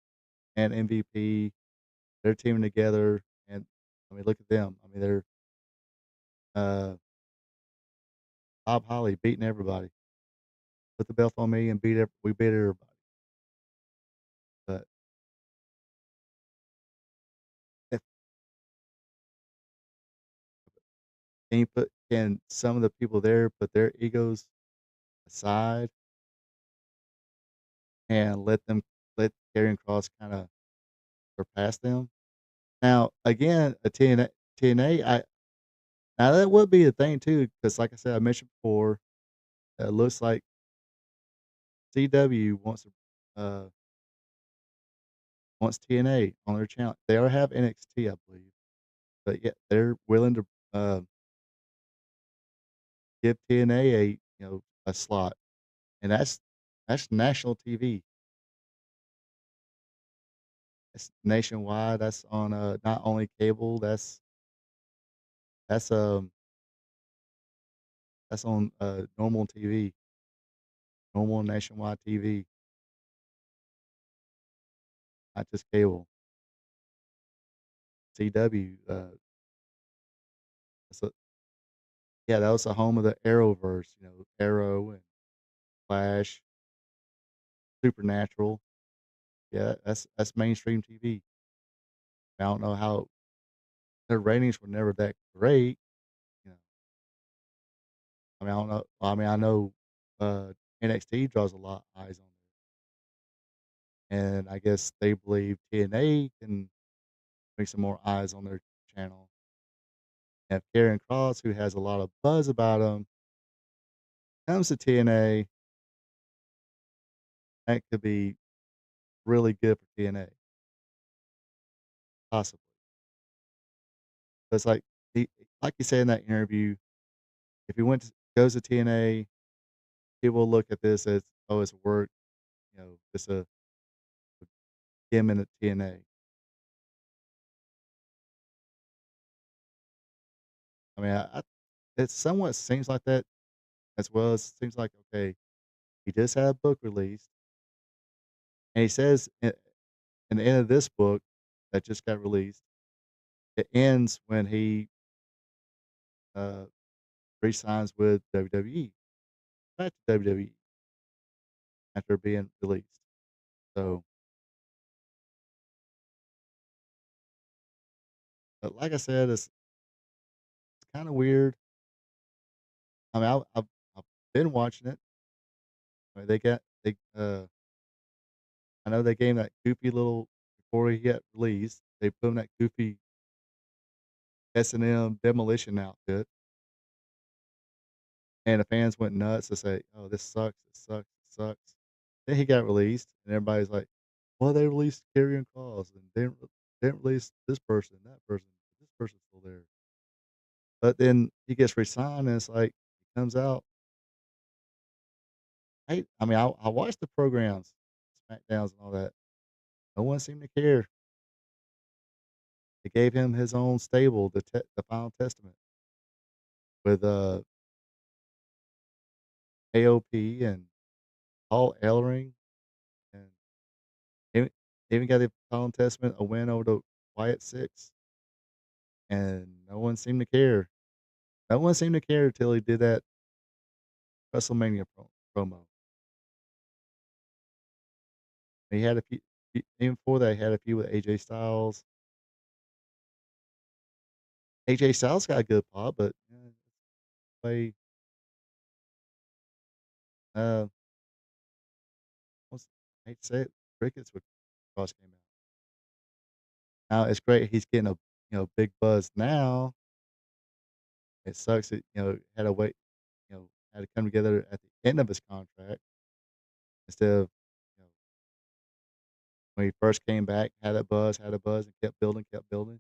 and MVP. They're teaming together, and I mean, look at them. I mean, they're uh, Bob Holly beating everybody. put the belt on me and we beat everybody. But if can some of the people there put their egos aside and let Karrion Kross kinda surpass them? Now, again, a TNA, I now that would be a thing too, because like I said, I mentioned before, it looks like CW wants TNA on their channel. They already have NXT, I believe, but yet they're willing to, give TNA a slot, and that's national TV. That's nationwide, that's on, not only cable, that's, um, that's on, normal TV, normal nationwide TV, not just cable. CW, so yeah, that was the home of the Arrowverse, Arrow and Flash, Supernatural. Yeah, that's mainstream TV. I don't know how their ratings were never that great, you know. I mean, I don't know. I mean, I know, NXT draws a lot of eyes on it, and I guess they believe TNA can bring some more eyes on their channel. And if Karrion Kross, who has a lot of buzz about him, comes to TNA, that could be really good for TNA, possibly. But it's like he said in that interview, if he goes to TNA, people look at this as, "Oh, it's work," it's a him in at TNA. I mean, it somewhat seems like that as well. It seems like, okay, he just had a book released, and he says in the end of this book that just got released, it ends when he, uh, re-signs with WWE, back to WWE after being released. So, but like I said, it's kinda weird. I mean, I've been watching it. I mean, I know they gave him that goofy little before he got released, they put him that goofy S&M demolition outfit, and the fans went nuts to say, "Oh, this sucks, it sucks, it sucks." Then he got released, and everybody's like, "Well, they released Karrion Kross, and they didn't release this person, that person, this person's still there." But then he gets re-signed, and it's like, he comes out. I mean, I watched the programs, SmackDowns and all that. No one seemed to care. They gave him his own stable, the Final Testament, with, AOP and Paul Ellering, and even even got the Final Testament a win over the Wyatt Six, and no one seemed to care. No one seemed to care until he did that WrestleMania promo. He had a even before that, he had a few with AJ Styles. AJ Styles got a good pop, but, play, uh, what's I hate to say it, crickets with Cross came out. Now it's great he's getting a, big buzz now. It sucks that, had to wait, had to come together at the end of his contract instead of, you know, when he first came back, had a buzz, and kept building, kept building.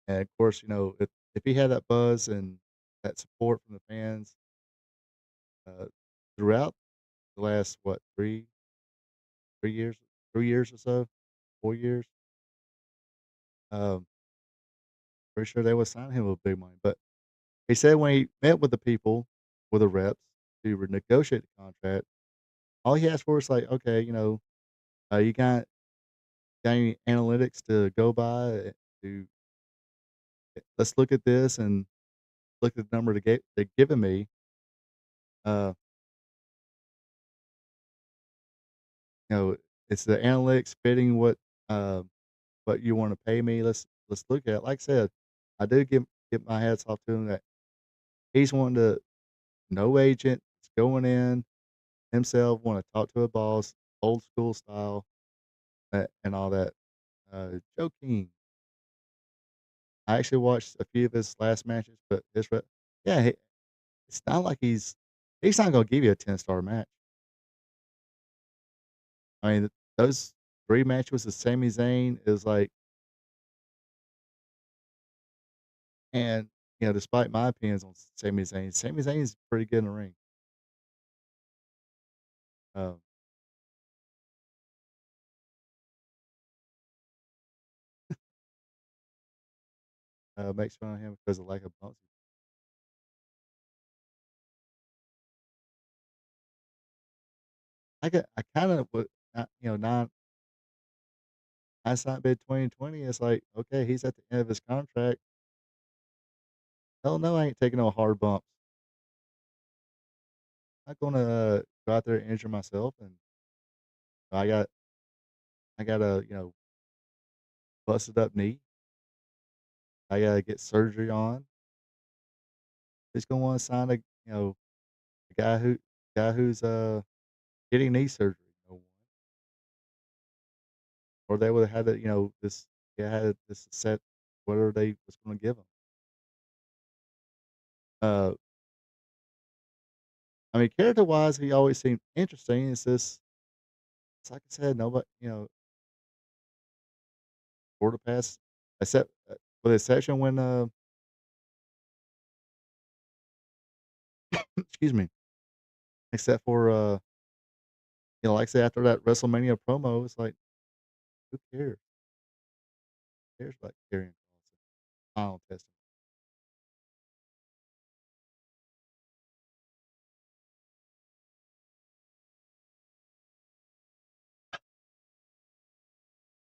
And of course, if he had that buzz and that support from the fans, uh, throughout the last, what, 3 years 3 years or so, 4 years, um, pretty sure they would sign him with big money. But he said when he met with the people, with the reps to renegotiate the contract, all he asked for is like, "Okay, you got any analytics to go by, to let's look at this and look at the number they've given me." Uh, you know, it's the analytics fitting what you wanna pay me. Let's look at it. Like I said, I do give my hats off to him that he's wanting to no agent, is going in himself, wanna talk to a boss, old school style, and all that. Joe King, I actually watched a few of his last matches, but yeah, it's not like he's not gonna give you a 10-star match. I mean, those 3 matches with Sami Zayn is like and, despite my opinions on Sami Zayn's pretty good in the ring. Um, makes fun of him because of lack of bumps. I kinda would not hindsight bid 2020, it's like, okay, he's at the end of his contract. Hell no, I ain't taking no hard bumps. I'm not gonna, go out there and injure myself, and I got I got a, busted up knee. I gotta get surgery on. Who's gonna wanna sign a guy who's, getting knee surgery? No one. Or they would've had this guy had this set whatever they was gonna give him. Uh, I mean, character-wise, he always seemed interesting. It's like I said, nobody quarter pass except with the exception when, excuse me, except for, like I said, after that WrestleMania promo, it's like, who cares? Who cares about Karrion Kross' final testament?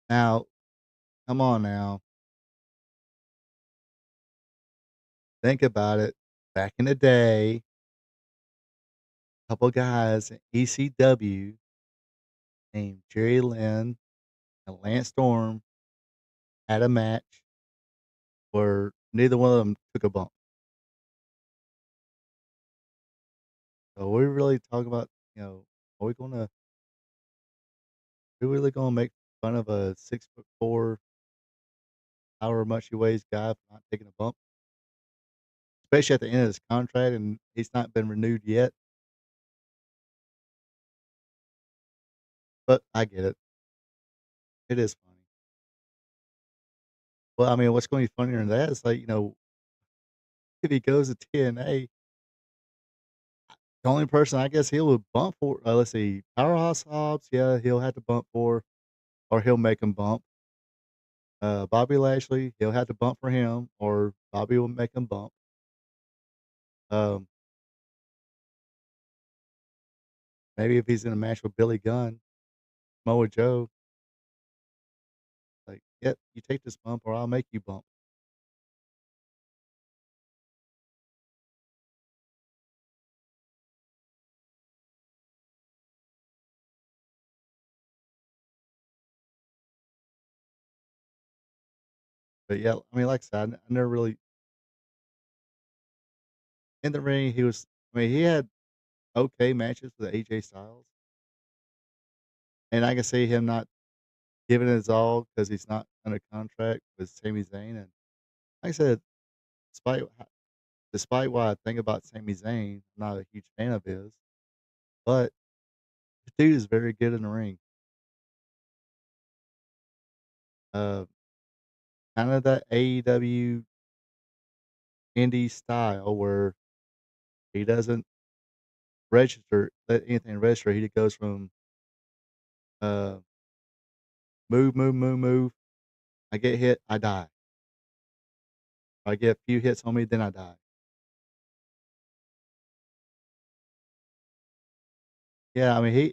Now, come on now, think about it. Back in the day, a couple guys in ECW named Jerry Lynn and Lance Storm had a match where neither one of them took a bump. So we really talking about, are we really gonna make fun of a 6'4", however much he weighs guy for not taking a bump? Especially at the end of his contract and he's not been renewed yet. But I get it. It is funny. Well, I mean, what's gonna be funnier than that is like, if he goes to TNA, the only person I guess he would bump for, let's see, Powerhouse Hobbs, yeah, he'll have to bump for, or he'll make him bump. Bobby Lashley, he'll have to bump for him, or Bobby will make him bump. Um, maybe if he's in a match with Billy Gunn, Moa Joe, like, "Yep, you take this bump or I'll make you bump." But, yeah, I mean, like I said, I never really in the ring, he had okay matches with AJ Styles, and I can see him not giving it his all because he's not under contract with Sami Zayn, and like I said, despite ho despite what I think about Sami Zayn, I'm not a huge fan of his, but the dude is very good in the ring. Uh, kinda that AEW indie style where he doesn't let anything register. He goes from, uh, move, move, move, move. I get hit, I die. I get a few hits on me, then I die. Yeah, I mean,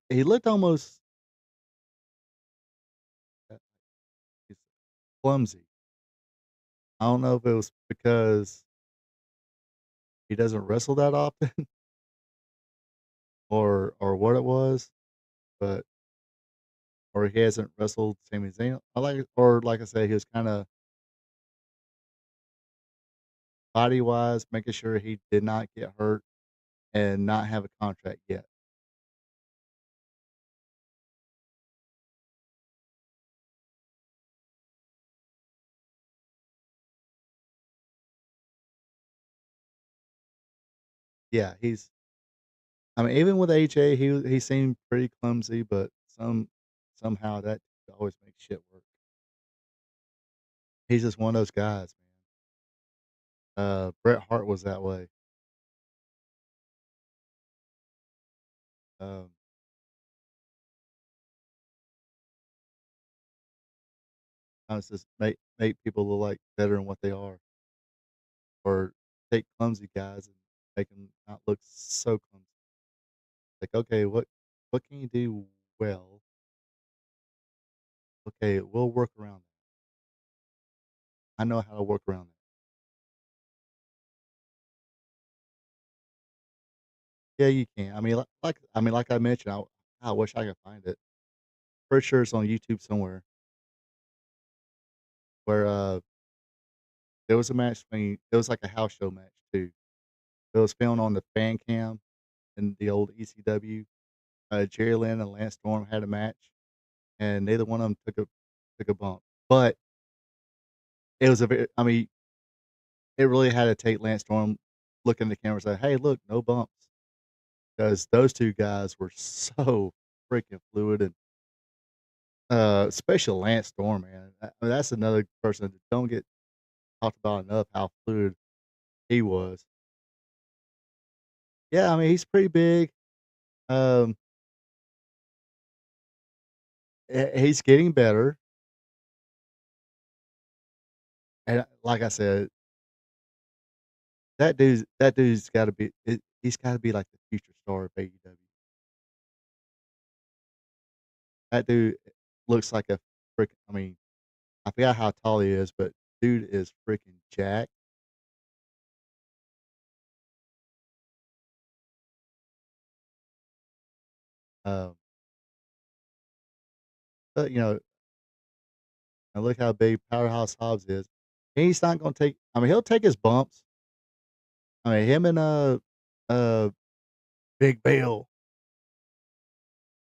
he looked almost, uh, he's clumsy. I don't know if it was because he doesn't wrestle that often or what it was, but or he hasn't wrestled Sami Zayn. Or like I said, he was kinda body-wise, making sure he did not get hurt and not have a contract yet. Yeah, I mean, even with AJ, he seemed pretty clumsy, but somehow that always makes shit work. He's just one of those guys, man. Bret Hart was that way. Um, Kinda just make people look like better than what they are, or take clumsy guys and make them not look so clumsy. Like, okay, what can you do well? Okay, we'll work around that. I know how to work around that. Yeah, you can. I mean, like I mentioned, I wish I could find it. Pretty sure it's on YouTube somewhere where there was a match between it was like a house show match too. It was filmed on the fan cam in the old ECW. Jerry Lynn and Lance Storm had a match, and neither one of them took a bump. But it was a very I mean, it really had to take Lance Storm looking at the camera and say, "Hey, look, no bumps," because those 2 guys were so freaking fluid and, especially Lance Storm, man. I mean, that's another person that don't get talked about enough how fluid he was. Yeah, I mean, he's pretty big. Um, he's getting better, and like I said, that dude's gotta be he's gotta be like the future star of AEW. That dude looks like a I mean, I forgot how tall he is, but dude is freaking jacked. Um, but, and look how big Powerhouse Hobbs is. He's not gonna take I mean, he'll take his bumps. I mean, him and, uh, Big Bill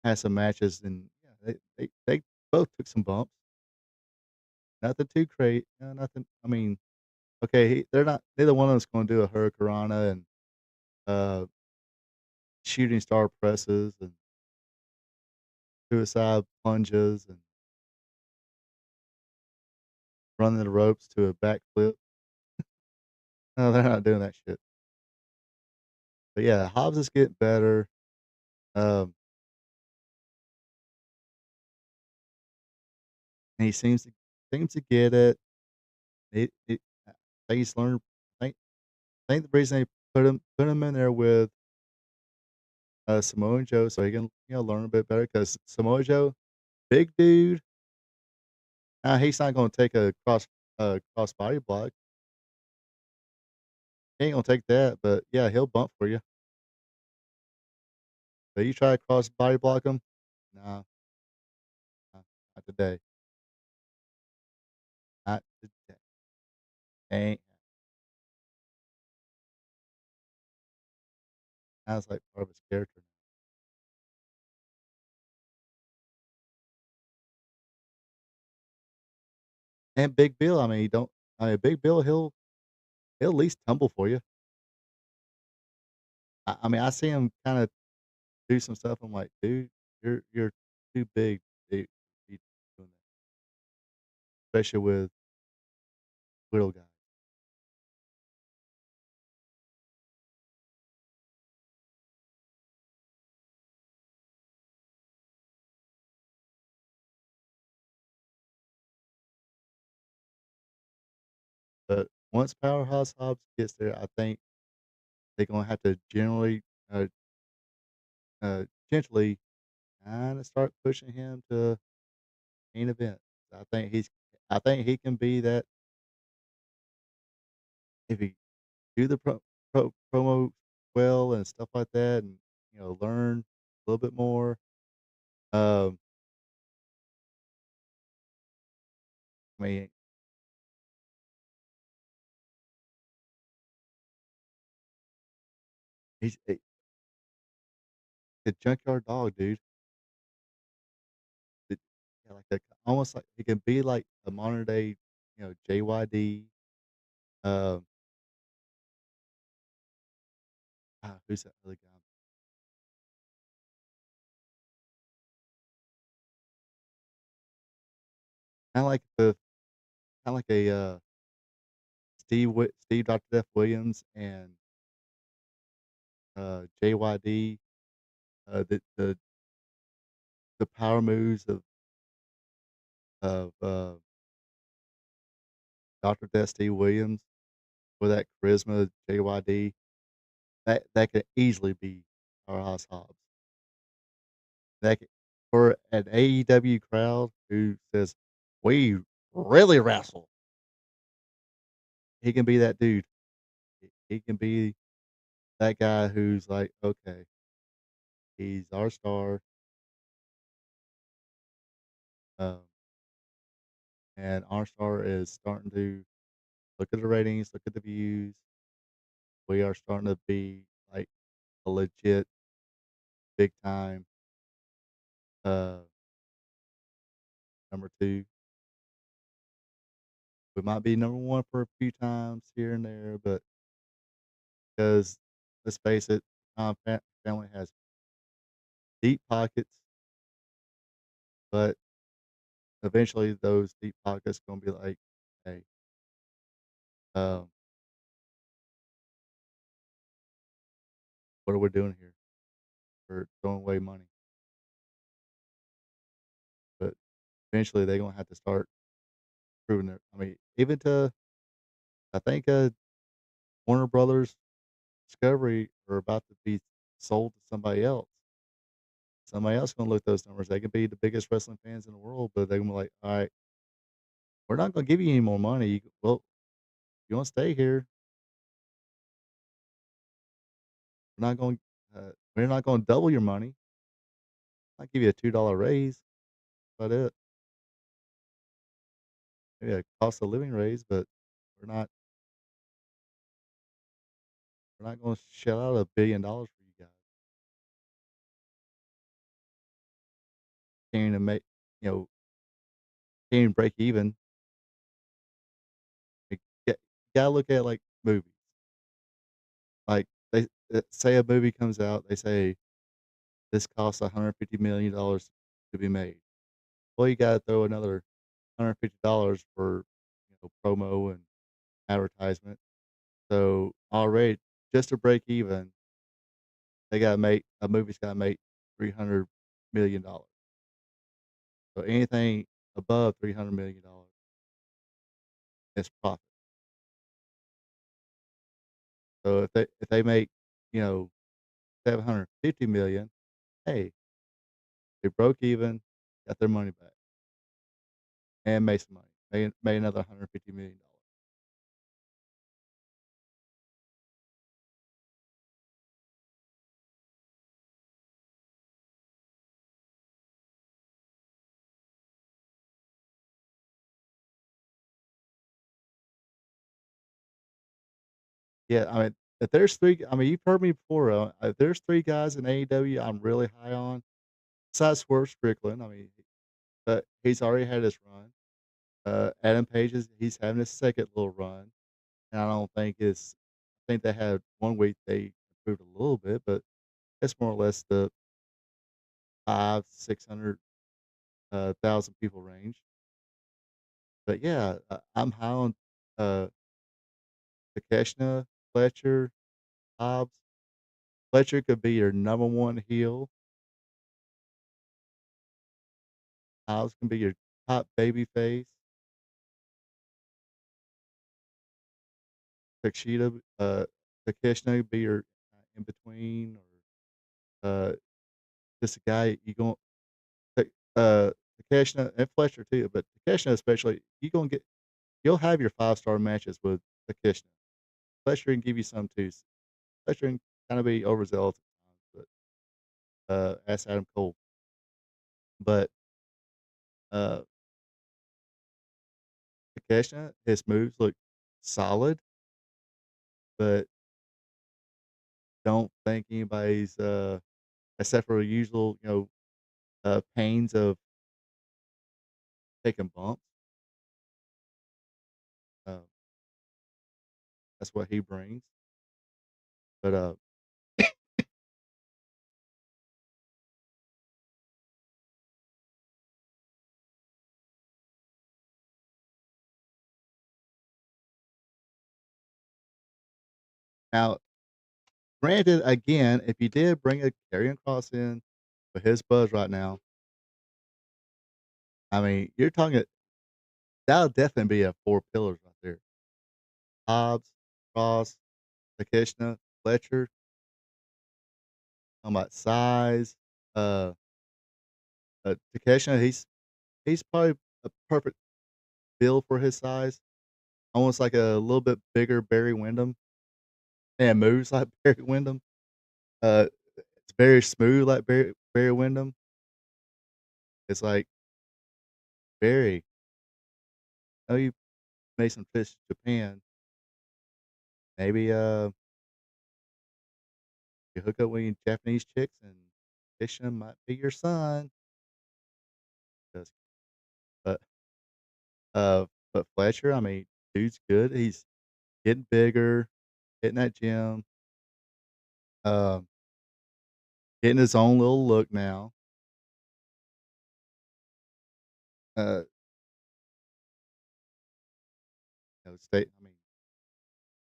had some matches, and, yeah, they both took some bumps. Nothing too great, nothing I mean, okay, they're not neither one of them's gonna do a hurricanrana and, uh, shooting star presses and suicide plunges and running the ropes to a backflip. No, they're not doing that shit. But, yeah, Hobbs is getting better. Um, and he seems to get it. It I think he's learned I think the reason they put him in there with, Samoa Joe so he can, learn a bit better because Samoa Joe, big dude, he's not gonna take a cross body block. He ain't gonna take that, but, yeah, he'll bump for you. But you try to cross body block him? No, no, not today. Not today. Ain't Sounds like part of his character. And Big Bill, I mean, he don't I mean, Big Bill, he'll at least tumble for you. I mean, I see him kinda do some stuff, I'm like, "Dude, you're too big to be doing that," especially with little guys. But once Powerhouse Hobbs gets there, I think they're gonna have to generally, uh, gently kinda start pushing him to main event. I think he's I think he can be that if he do the promo well and stuff like that and, learn a little bit more. Um I mean, he's a junkyard dog, dude. It yeah, like, almost like he can be like a modern day, JYD, um, who's that other guy? Kinda like the kinda like a, Steve Dr. Death Williams and, JYD, the power moves of Dr. Death Steve Williams with that charisma of JYD, that could easily be Powerhouse Hobbs. That could for an AEW crowd who says, "We really wrestle," he can be that dude. He can be that guy who's like, "Okay, he's our star, um, and our star is starting to look at the ratings, look at the views. We are starting to be like a legit big time, uh, number 2. We might be number 1 for a few times here and there, but because let's face it, family has deep pockets, but eventually those deep pockets gonna be like, "Hey, um, what are we doing here? We're throwing away money." But eventually they're gonna have to start proving their I mean, even to I think, Warner Brothers Discovery are about to be sold to somebody else. Somebody else gonna look at those numbers. They could be the biggest wrestling fans in the world, but they're gonna be like, "Alright, we're not gonna give you any more money. Well, you wanna stay here, we're not gonna double your money. I'll give you a $2 raise, about it. Maybe a cost of living raise, but we're not we're not gonna shell out $1 billion for you guys. Can't even make you know, can't even break even." Like, you gotta look at, like, movies. Like, say a movie comes out, they say, "This costs $150,000,000 to be made." Well, you gotta throw another $150 for, promo and advertisement. So, already, just to break even, they gotta make a movie's gotta make $300,000,000. So, anything above $300,000,000 is profit. So, if they make, you know, 750,000,000, hey, they broke even, got their money back, and made some money, made another $150,000,000. Yeah, I mean, if there's 3 I mean, you've heard me before, if there's 3 guys in AEW I'm really high on, besides Swerve Strickland, I mean, but he's already had his run. Adam Page he's having his second little run, and I don't think it's I think they had 1 week they improved a little bit, but it's more or less the 5, 600, 1,000 people range. But yeah, I'm high on, uh, Takeshna, Fletcher, Hobbs. Fletcher could be your number 1 heel. Hobbs can be your top baby face. Takeshna be your in between or just a guy you gon' Ta Takeshna and Fletcher too, but Takeshna especially, you'll have your five-star matches with Takeshna. Fletcher can give you some too. Fletcher can kinda be overzealous at times, but, ask Adam Cole. But, uh, Takeshita, his moves look solid, but don't think anybody's, except for the usual, pains of taking bumps, uh, that's what he brings. But, now granted, again, if you did bring a Karrion Kross in with his buzz right now, I mean, you're talking that'll definitely be a 4 pillars right there. Hobbs, Cross, Takeshita, Fletcher, talking about size, uh, Takeshita, he's probably a perfect build for his size, almost like a little bit bigger Barry Windham, and moves like Barry Windham. It's very smooth like Barry Windham. It's like, "Barry, I know you made some trips to Japan. Maybe, you hook up with any Japanese chicks and Takeshita might be your son." Just but, uh, but Fletcher, I mean, dude's good. He's getting bigger, hitting that gym, um, getting his own little look now. Uh, state I mean,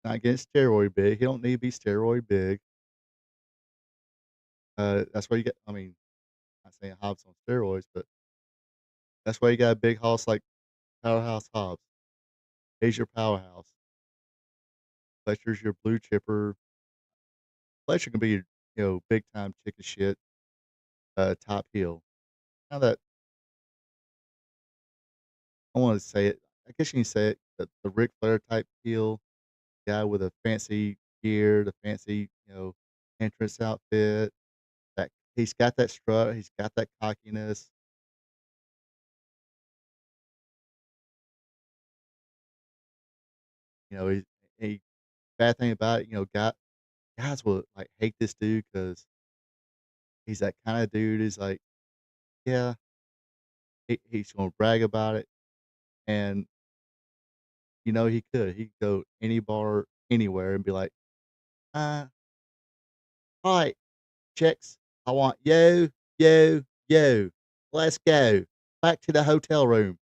not getting steroid big. He don't need to be steroid big. That's why you get I mean, not saying Hobbs on steroids, but that's why you got a big hoss like Powerhouse Hobbs. He's your powerhouse. Fletcher's your blue chipper. Fletcher can be your, big time chicken shit, top heel. Now that I wanna say it, I guess you can say it, the Ric Flair type heel, guy with a fancy gear, the fancy, entrance outfit, that he's got that strut, he's got that cockiness, he he bad thing about it, guys will, like, hate this dude because he's that kinda dude, he's like, yeah, he's gonna brag about it, and, he could go any bar, anywhere and be like, "Uh, alright, chicks, I want you, you, you. Let's go. Back to the hotel room."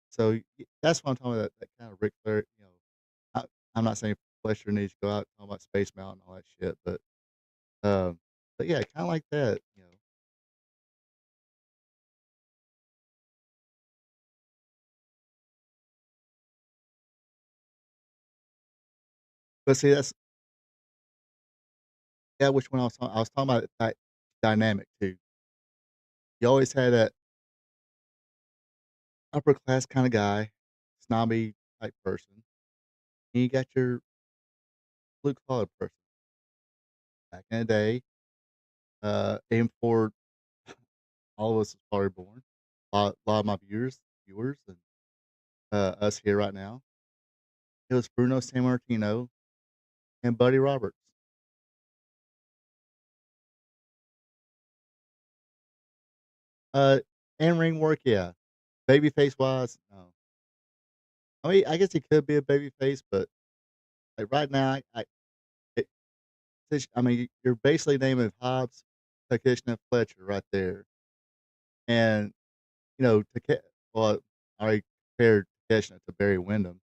So, that's what I'm talking about, that kind of Ric Flair, I I'm not saying Fletcher needs to go out talking about Space Mountain and all that shit, um, but yeah, kinda like that. But see, that's yeah, which one I was talking about that dynamic too. You always had that upper class kinda guy, snobby type person, and you got your blue collar person. Back in the day, even before all of us was probably born, a lot of my viewers and, us here right now, it was Bruno Sammartino and Buddy Roberts. Uh, and ring work, yeah. Babyface wise, no. I mean, I guess he could be a babyface, but, like, right now, it I mean, you're basically naming Hobbs, Takeshita, and Fletcher right there, and, Take well, I already compared Takeshita to Barry Windham,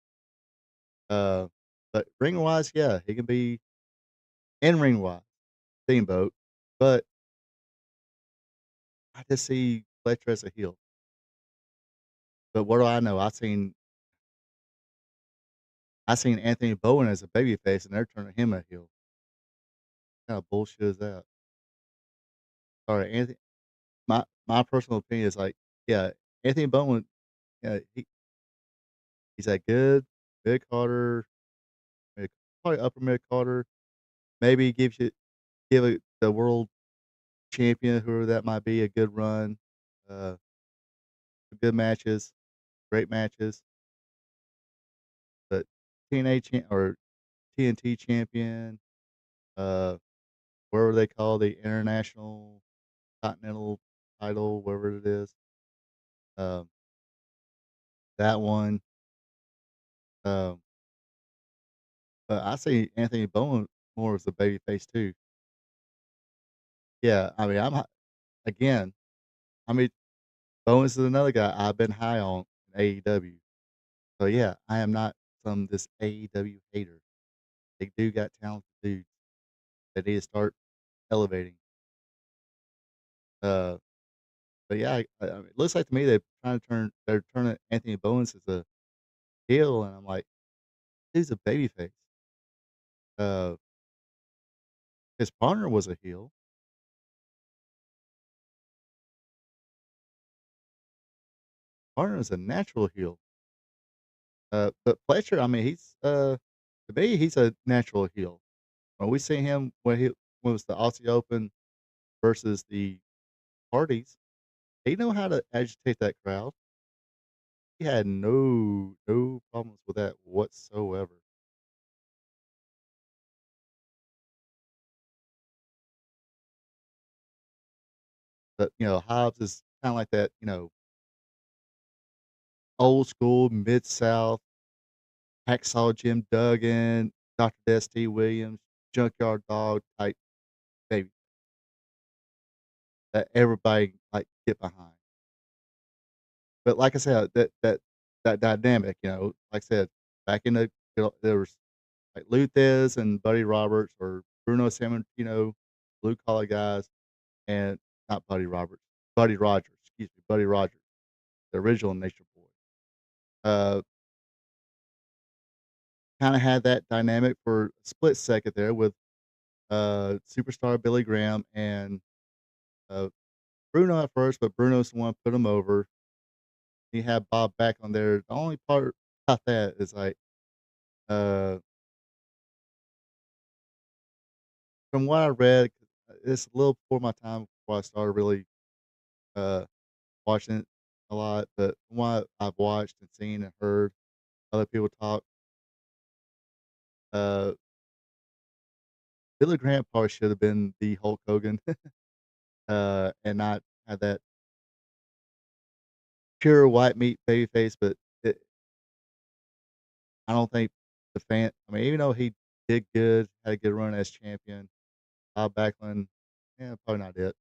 uh, but ring-wise, yeah, he can be in ring-wise, Steamboat, but I just see Fletcher as a heel. But what do I know? I seen Anthony Bowen as a babyface, and they're turning him a heel. What kind of bullshit is that? Sorry, Anthony. My personal opinion is like, yeah, Anthony Bowen, yeah, he's that good mid Carter, mid, probably upper mid Carter. Maybe give the world champion, whoever that might be, a good run, uh, good matches, great matches, but TNA or TNT champion, uh, whatever they call the international continental title, whatever it is, um, that one, um, but I see Anthony Bowen more as a babyface too. Yeah, I mean, again, I mean, Bowens is another guy I've been high on in AEW. So yeah, I am not this AEW hater. They do got talented dudes that need to start elevating. Uh, but yeah, I mean, it looks like to me they're turning Anthony Bowens as a heel, and I'm like, he's a babyface. Uh, his partner was a heel. Partner is a natural heel. But Fletcher, I mean, to me, he's a natural heel. When we see him when it was the Aussie Open versus the Hardys, he know how to agitate that crowd. He had no problems with that whatsoever. But, Hobbs is kinda like that, old school Mid-South, Hacksaw Jim Duggan, Dr. Des T. Williams, Junkyard Dog type baby that everybody, like, get behind. But like I said, that dynamic, like I said, back in there was, like, Luthez and Buddy Roberts or Bruno Sammartino, blue collar guys, and not Buddy Roberts, Buddy Rogers, excuse me, Buddy Rogers, the original Nature Boy. Uh, Kinda had that dynamic for a split second there with, superstar Billy Graham and, uh, Bruno at first, but Bruno's the one put him over. He had Bob back on there. The only part about that is, like, uh, from what I read, it's a little before my time before I started really, uh, watching it a lot, but from what I've watched and seen and heard other people talk, uh, Billy Graham probably should have been the Hulk Hogan, and not have that pure white meat babyface, but it I don't think I mean, even though he did good, had a good run as champion, Bob Backlund, yeah, probably not it.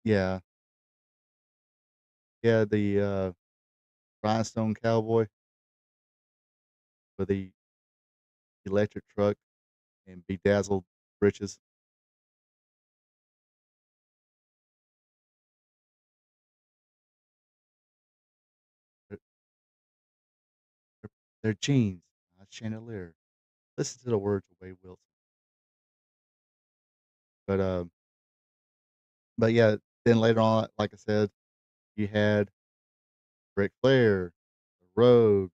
Yeah, yeah, the, Rhinestone Cowboy with the electric truck and bedazzled britches. They're they're they're jeans, not chandelier. Listen to the words of Wade Wilson. But, yeah, then later on, like I said, you had Ric Flair, the Rhodes,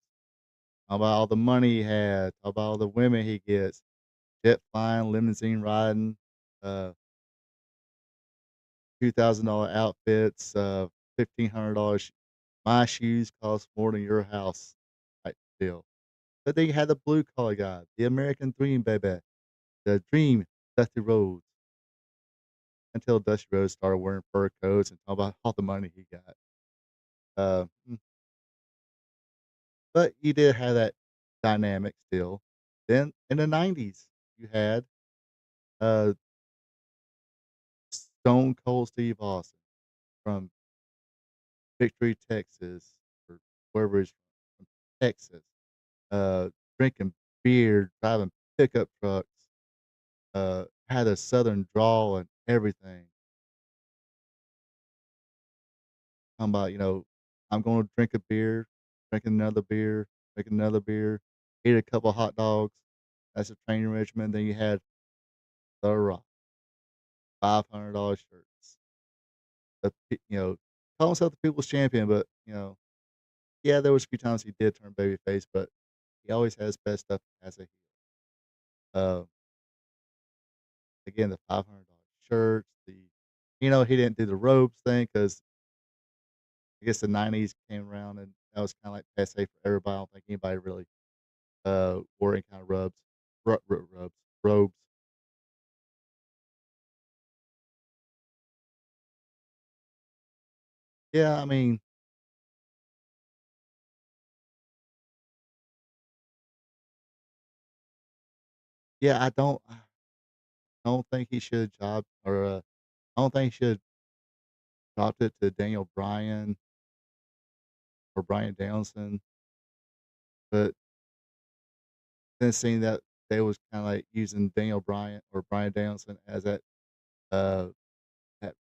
talk about all the money he had, talk about all the women he gets, jet flying, limousine riding, uh, $2,000 outfits, $1,500. My shoes cost more than your house type deal. But then you had the blue collar guy, the American dream, baby, the dream, Dusty Rhodes, until Dusty Rhodes started wearing fur coats and talk about all the money he got. Mm, but you did have that dynamic still. Then in the '90s, you had uh, Stone Cold Steve Austin from Victory, Texas, or wherever he's from Texas, uh, drinking beer, driving pickup trucks, had a southern drawl and everything. Talking about, I'm gonna drink a beer, drink another beer, drink another beer, eat a couple hot dogs. That's a training regimen. Then you had The Rock, $500 shirts. Call himself the people's champion, but Yeah, there was a few times he did turn babyface, but he always has best stuff as a heel. Uh, again, the $500 shirts, he didn't do the robes thing because I guess the '90s came around and that was kinda like passe for everybody. I don't think anybody really, wore any kind of robes. Yeah, I mean, yeah, I don't think he should job or, I don't think he should dropped it to Daniel Bryan or Bryan Danielson, but then seeing that they was kinda like using Daniel Bryan or Bryan Danielson as uh, that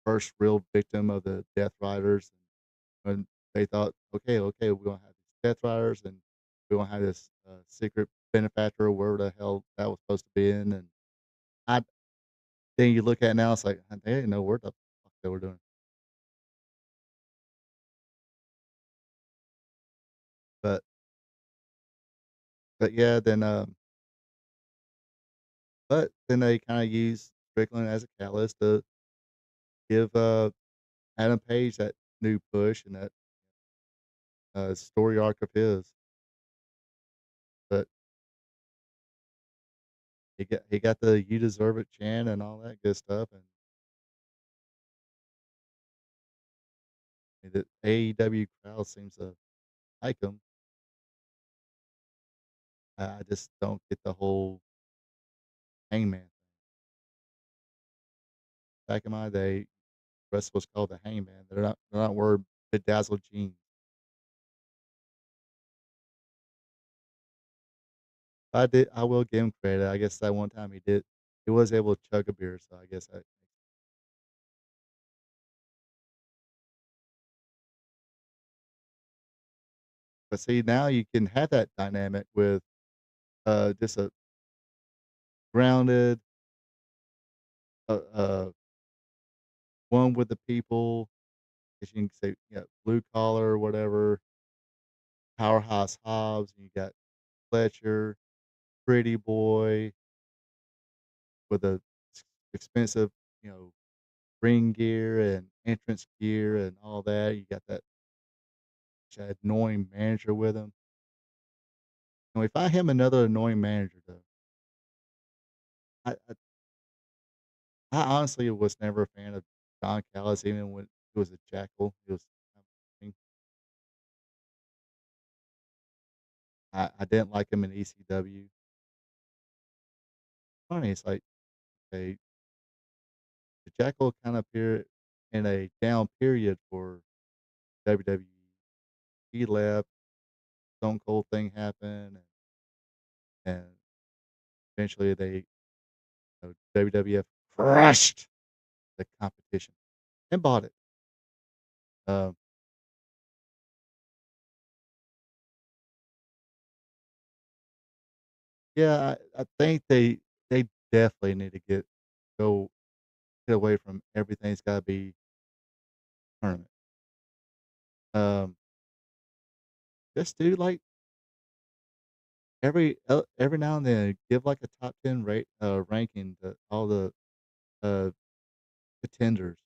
first real victim of the Death Riders, and when they thought, "Okay, okay, we're gonna have these Death Riders, and we're gonna have this, secret benefactor," wherever the hell that was supposed to be in, and I then you look at it now, it's like, they didn't know what the fuck they were doing. But yeah, but then they kinda use Strickland as a catalyst to give, Adam Page that new push and that, story arc of his, but he got the "You deserve it" chant and all that good stuff, and the AEW crowd seems to like him. I just don't get the whole Hangman. Back in my day, wrestling was called the Hangman. They're not wearing bedazzled jeans. I will give him credit. I guess that one time he was able to chug a beer, so I guess I but see, now you can have that dynamic with, just a grounded, one with the people, as you can say, blue collar or whatever, Powerhouse Hobbs, and you got Fletcher, Pretty Boy with the expensive, you know, ring gear and entrance gear and all that. You got that annoying manager with him. And we find him another annoying manager though. I honestly was never a fan of Don Callis, even when he was a jackal. He was I didn't like him in ECW. Funny, it's like they the jackal kind of appeared in a down period for WWE. He left, Stone Cold thing happened, and eventually WWF crushed the competition and bought it. Um, yeah, I think they definitely need to get away from everything's gotta be tournament. Um, just do like every now and then give like a top 10 ranking to all the uh contenders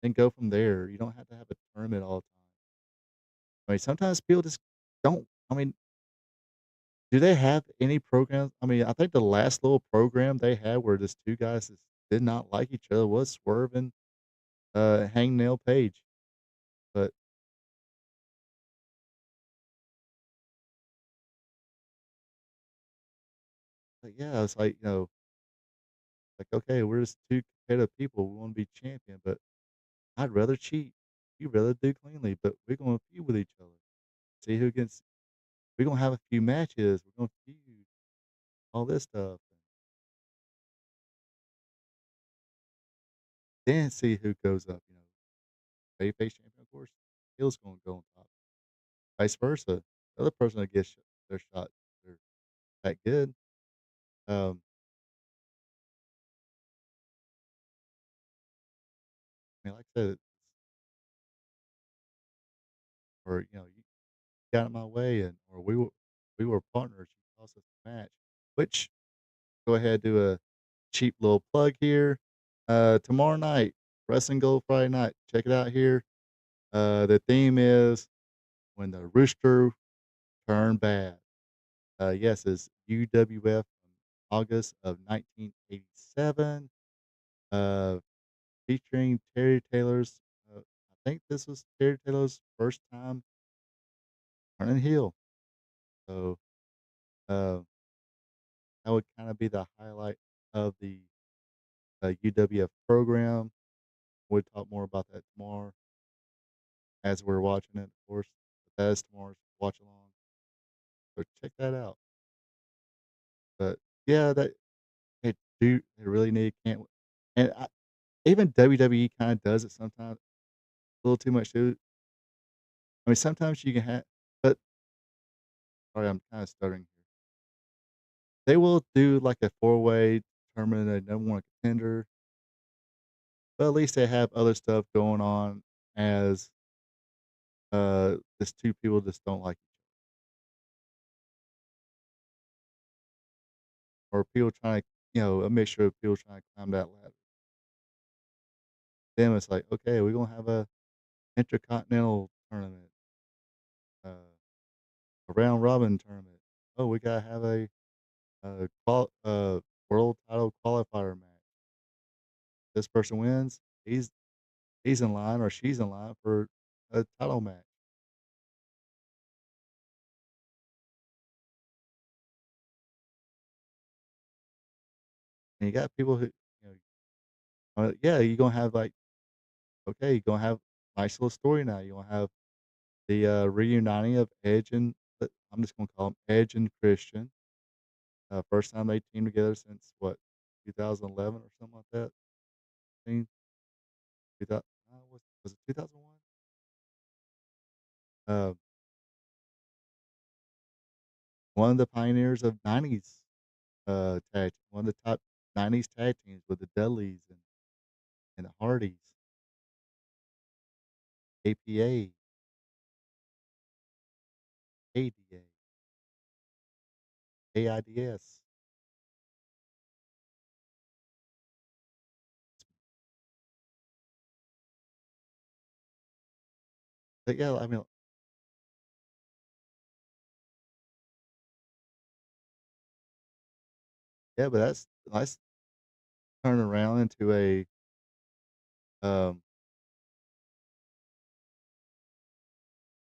and go from there. You don't have to have a tournament all the time. I mean, sometimes people just don't. I mean, do they have any programs? I mean, I think the last little program they had where just two guys just did not like each other was Swerve and Hangnail Page. But, yeah, it's like, like, okay, we're just two competitive people. We want to be champion, but I'd rather cheat. You'd rather do cleanly, but we're going to feud with each other. See who gets. We're going to have a few matches. We're going to feud. All this stuff. Then see who goes up. Babyface champion, of course. Heel's going to go on top. Vice versa. The other person that gets their shot, they're that good. Um, I mean, like I said, or got in my way and or we were partners. She lost us a match, which go ahead, do a cheap little plug here. Tomorrow night, Wrestling Gold Friday night. Check it out here. The theme is when the rooster turned bad. Yes, it's UWF from August of 1987. Uh, featuring Terry Taylor's. I think this was Terry Taylor's first time turning heel. So uh, that would kind of be the highlight of the UWF program. We'll talk more about that tomorrow as we're watching it, of course. But that is tomorrow's watch along. So check that out. But yeah, that they really need can't and even WWE kind of does it sometimes a little too much too. I mean, sometimes you can have, but sorry, I'm kind of stuttering here. They will do like a four-way determine a number one contender, but at least they have other stuff going on as just two people just don't like or people trying to, a mixture of people trying to climb that ladder. Then it's like, okay, we're gonna have a intercontinental tournament, a round robin tournament. Oh, we gotta have a world title qualifier match. This person wins, he's in line or she's in line for a title match. And you got people who, yeah, you're gonna have like, okay, you're gonna have nice little story now. You're gonna have the reuniting of Edge and I'm just gonna call them Edge and Christian. First time they teamed together since what, 2011 or something like that. I mean, 2000, was it 2001? Uh, one of the pioneers of 90s one of the top 90s tag teams with the Dudleys and the Hardys, APA, ADA, AIDS. But yeah, I mean, yeah, but that's nice turn around into um,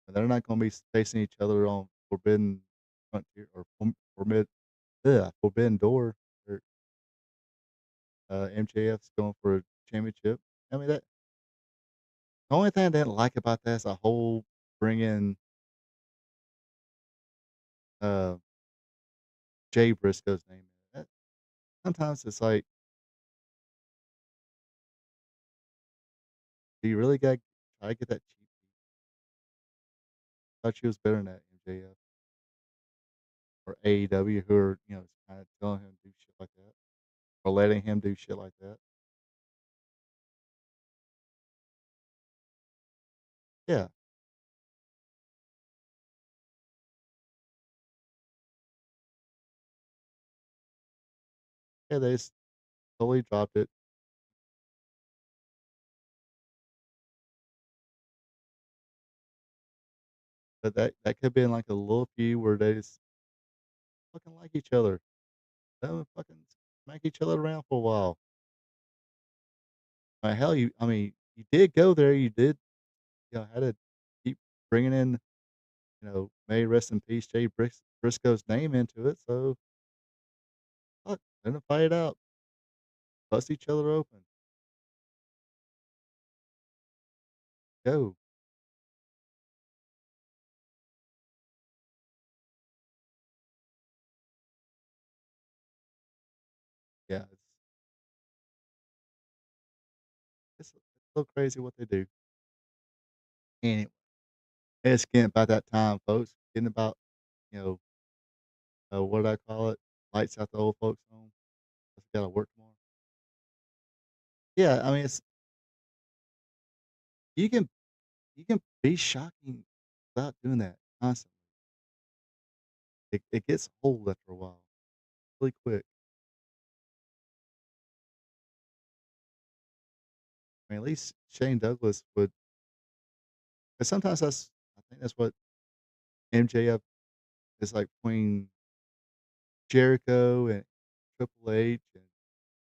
they're not gonna be facing each other on Forbidden Frontier or Forbidden Door. Or, MJF's going for a championship. I mean, that the only thing I didn't like about that is the whole bringing, uh, Jay Briscoe's name in. That sometimes it's like, do you really gotta try to get that cheap? Thought she was better than that, MJF or AEW, who are, kinda telling him to do shit like that or letting him do shit like that. Yeah. Yeah, they just totally dropped it. But that could have been like a little feud where they just fucking like each other. Let 'em fucking smack each other around for a while. Hell, I mean, you did go there. You did, had to keep bringing in, may he rest in peace, Jay Briscoe's name into it. So, fuck, let them fight it out, bust each other open, go. Yeah, it's so crazy what they do. Anyway, it's getting about that time, folks. Getting about, you know, what did I call it? Lights out the old folks home. Got to work tomorrow. Yeah, I mean, you can you can be shocking without doing that constantly. it gets old after a while, really quick. I mean, at least Shane Douglas would 'cause sometimes I think that's what MJF is like between Jericho and Triple H and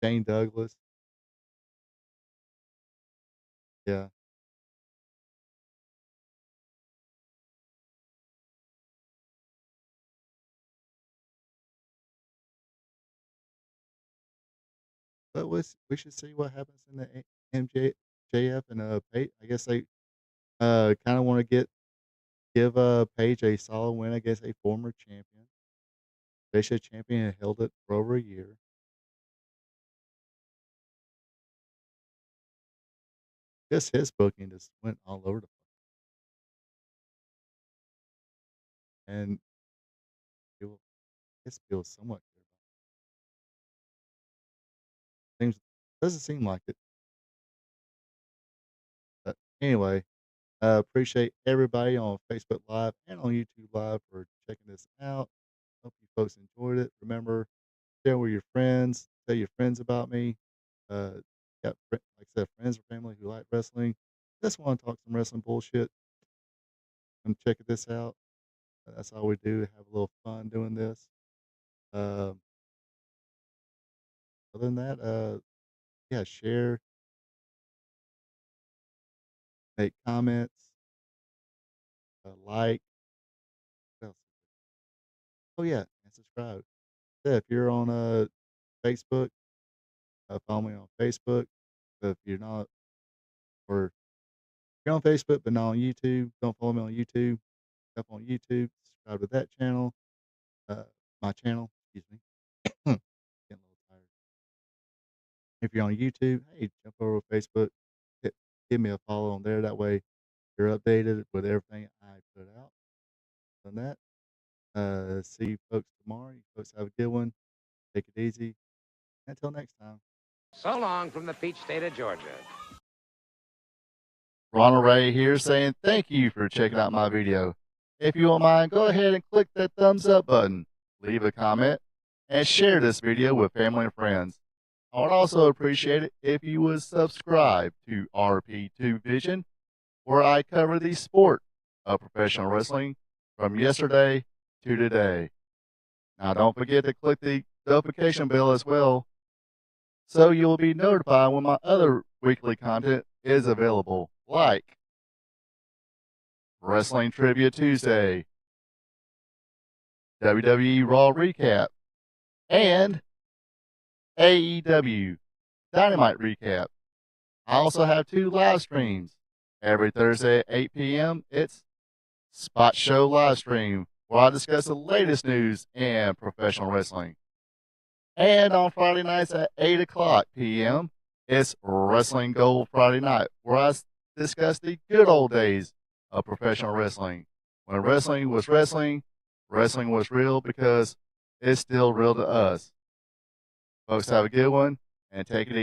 Shane Douglas. Yeah, but we should see what happens in the MJF and, Page. I guess they, kinda wanna give, Page a solid win against a former champion. They should champion and held it for over a year. Guess his booking just went all over the place, and people guess people somewhat care about it. Seems doesn't seem like it, but anyway, appreciate everybody on Facebook Live and on YouTube Live for checking this out. Hope you folks enjoyed it. Remember, share with your friends, tell your friends about me. Got like I said, friends or family who like wrestling. Just want to talk some wrestling bullshit. Come check this out. That's all we do. Have a little fun doing this. Um, other than that, yeah, share, make comments, like. What else? Oh yeah, and subscribe. Yeah, if you're on Facebook, follow me on Facebook. If you're not, or you're on Facebook but not on YouTube, don't follow me on YouTube. Up on YouTube, subscribe to that channel. Uh, my channel, excuse me. Getting a little tired. If you're on YouTube, hey, jump over to Facebook, give me a follow on there. That way, you're updated with everything I put out. On that, see you folks tomorrow. You folks have a good one. Take it easy. Until next time. So long from the peach state of Georgia. Ronald Ray here saying thank you for checking out my video. If you don't mind, go ahead and click that thumbs up button, leave a comment, and share this video with family and friends. I would also appreciate it if you would subscribe to RP2 Vision, where I cover the sport of professional wrestling from yesterday to today. Now, don't forget to click the notification bell as well, so you'll be notified when my other weekly content is available, like Wrestling Trivia Tuesday, WWE Raw Recap, and AEW Dynamite Recap. I also have 2 live streams. Every Thursday at 8 p.m., it's Spot Show Live Stream, where I discuss the latest news in professional wrestling. And on Friday nights at 8 o'clock p.m., it's Wrestling Gold Friday Night, where I discuss the good old days of professional wrestling. When wrestling was wrestling, wrestling was real because it's still real to us. Folks, have a good one and take it easy.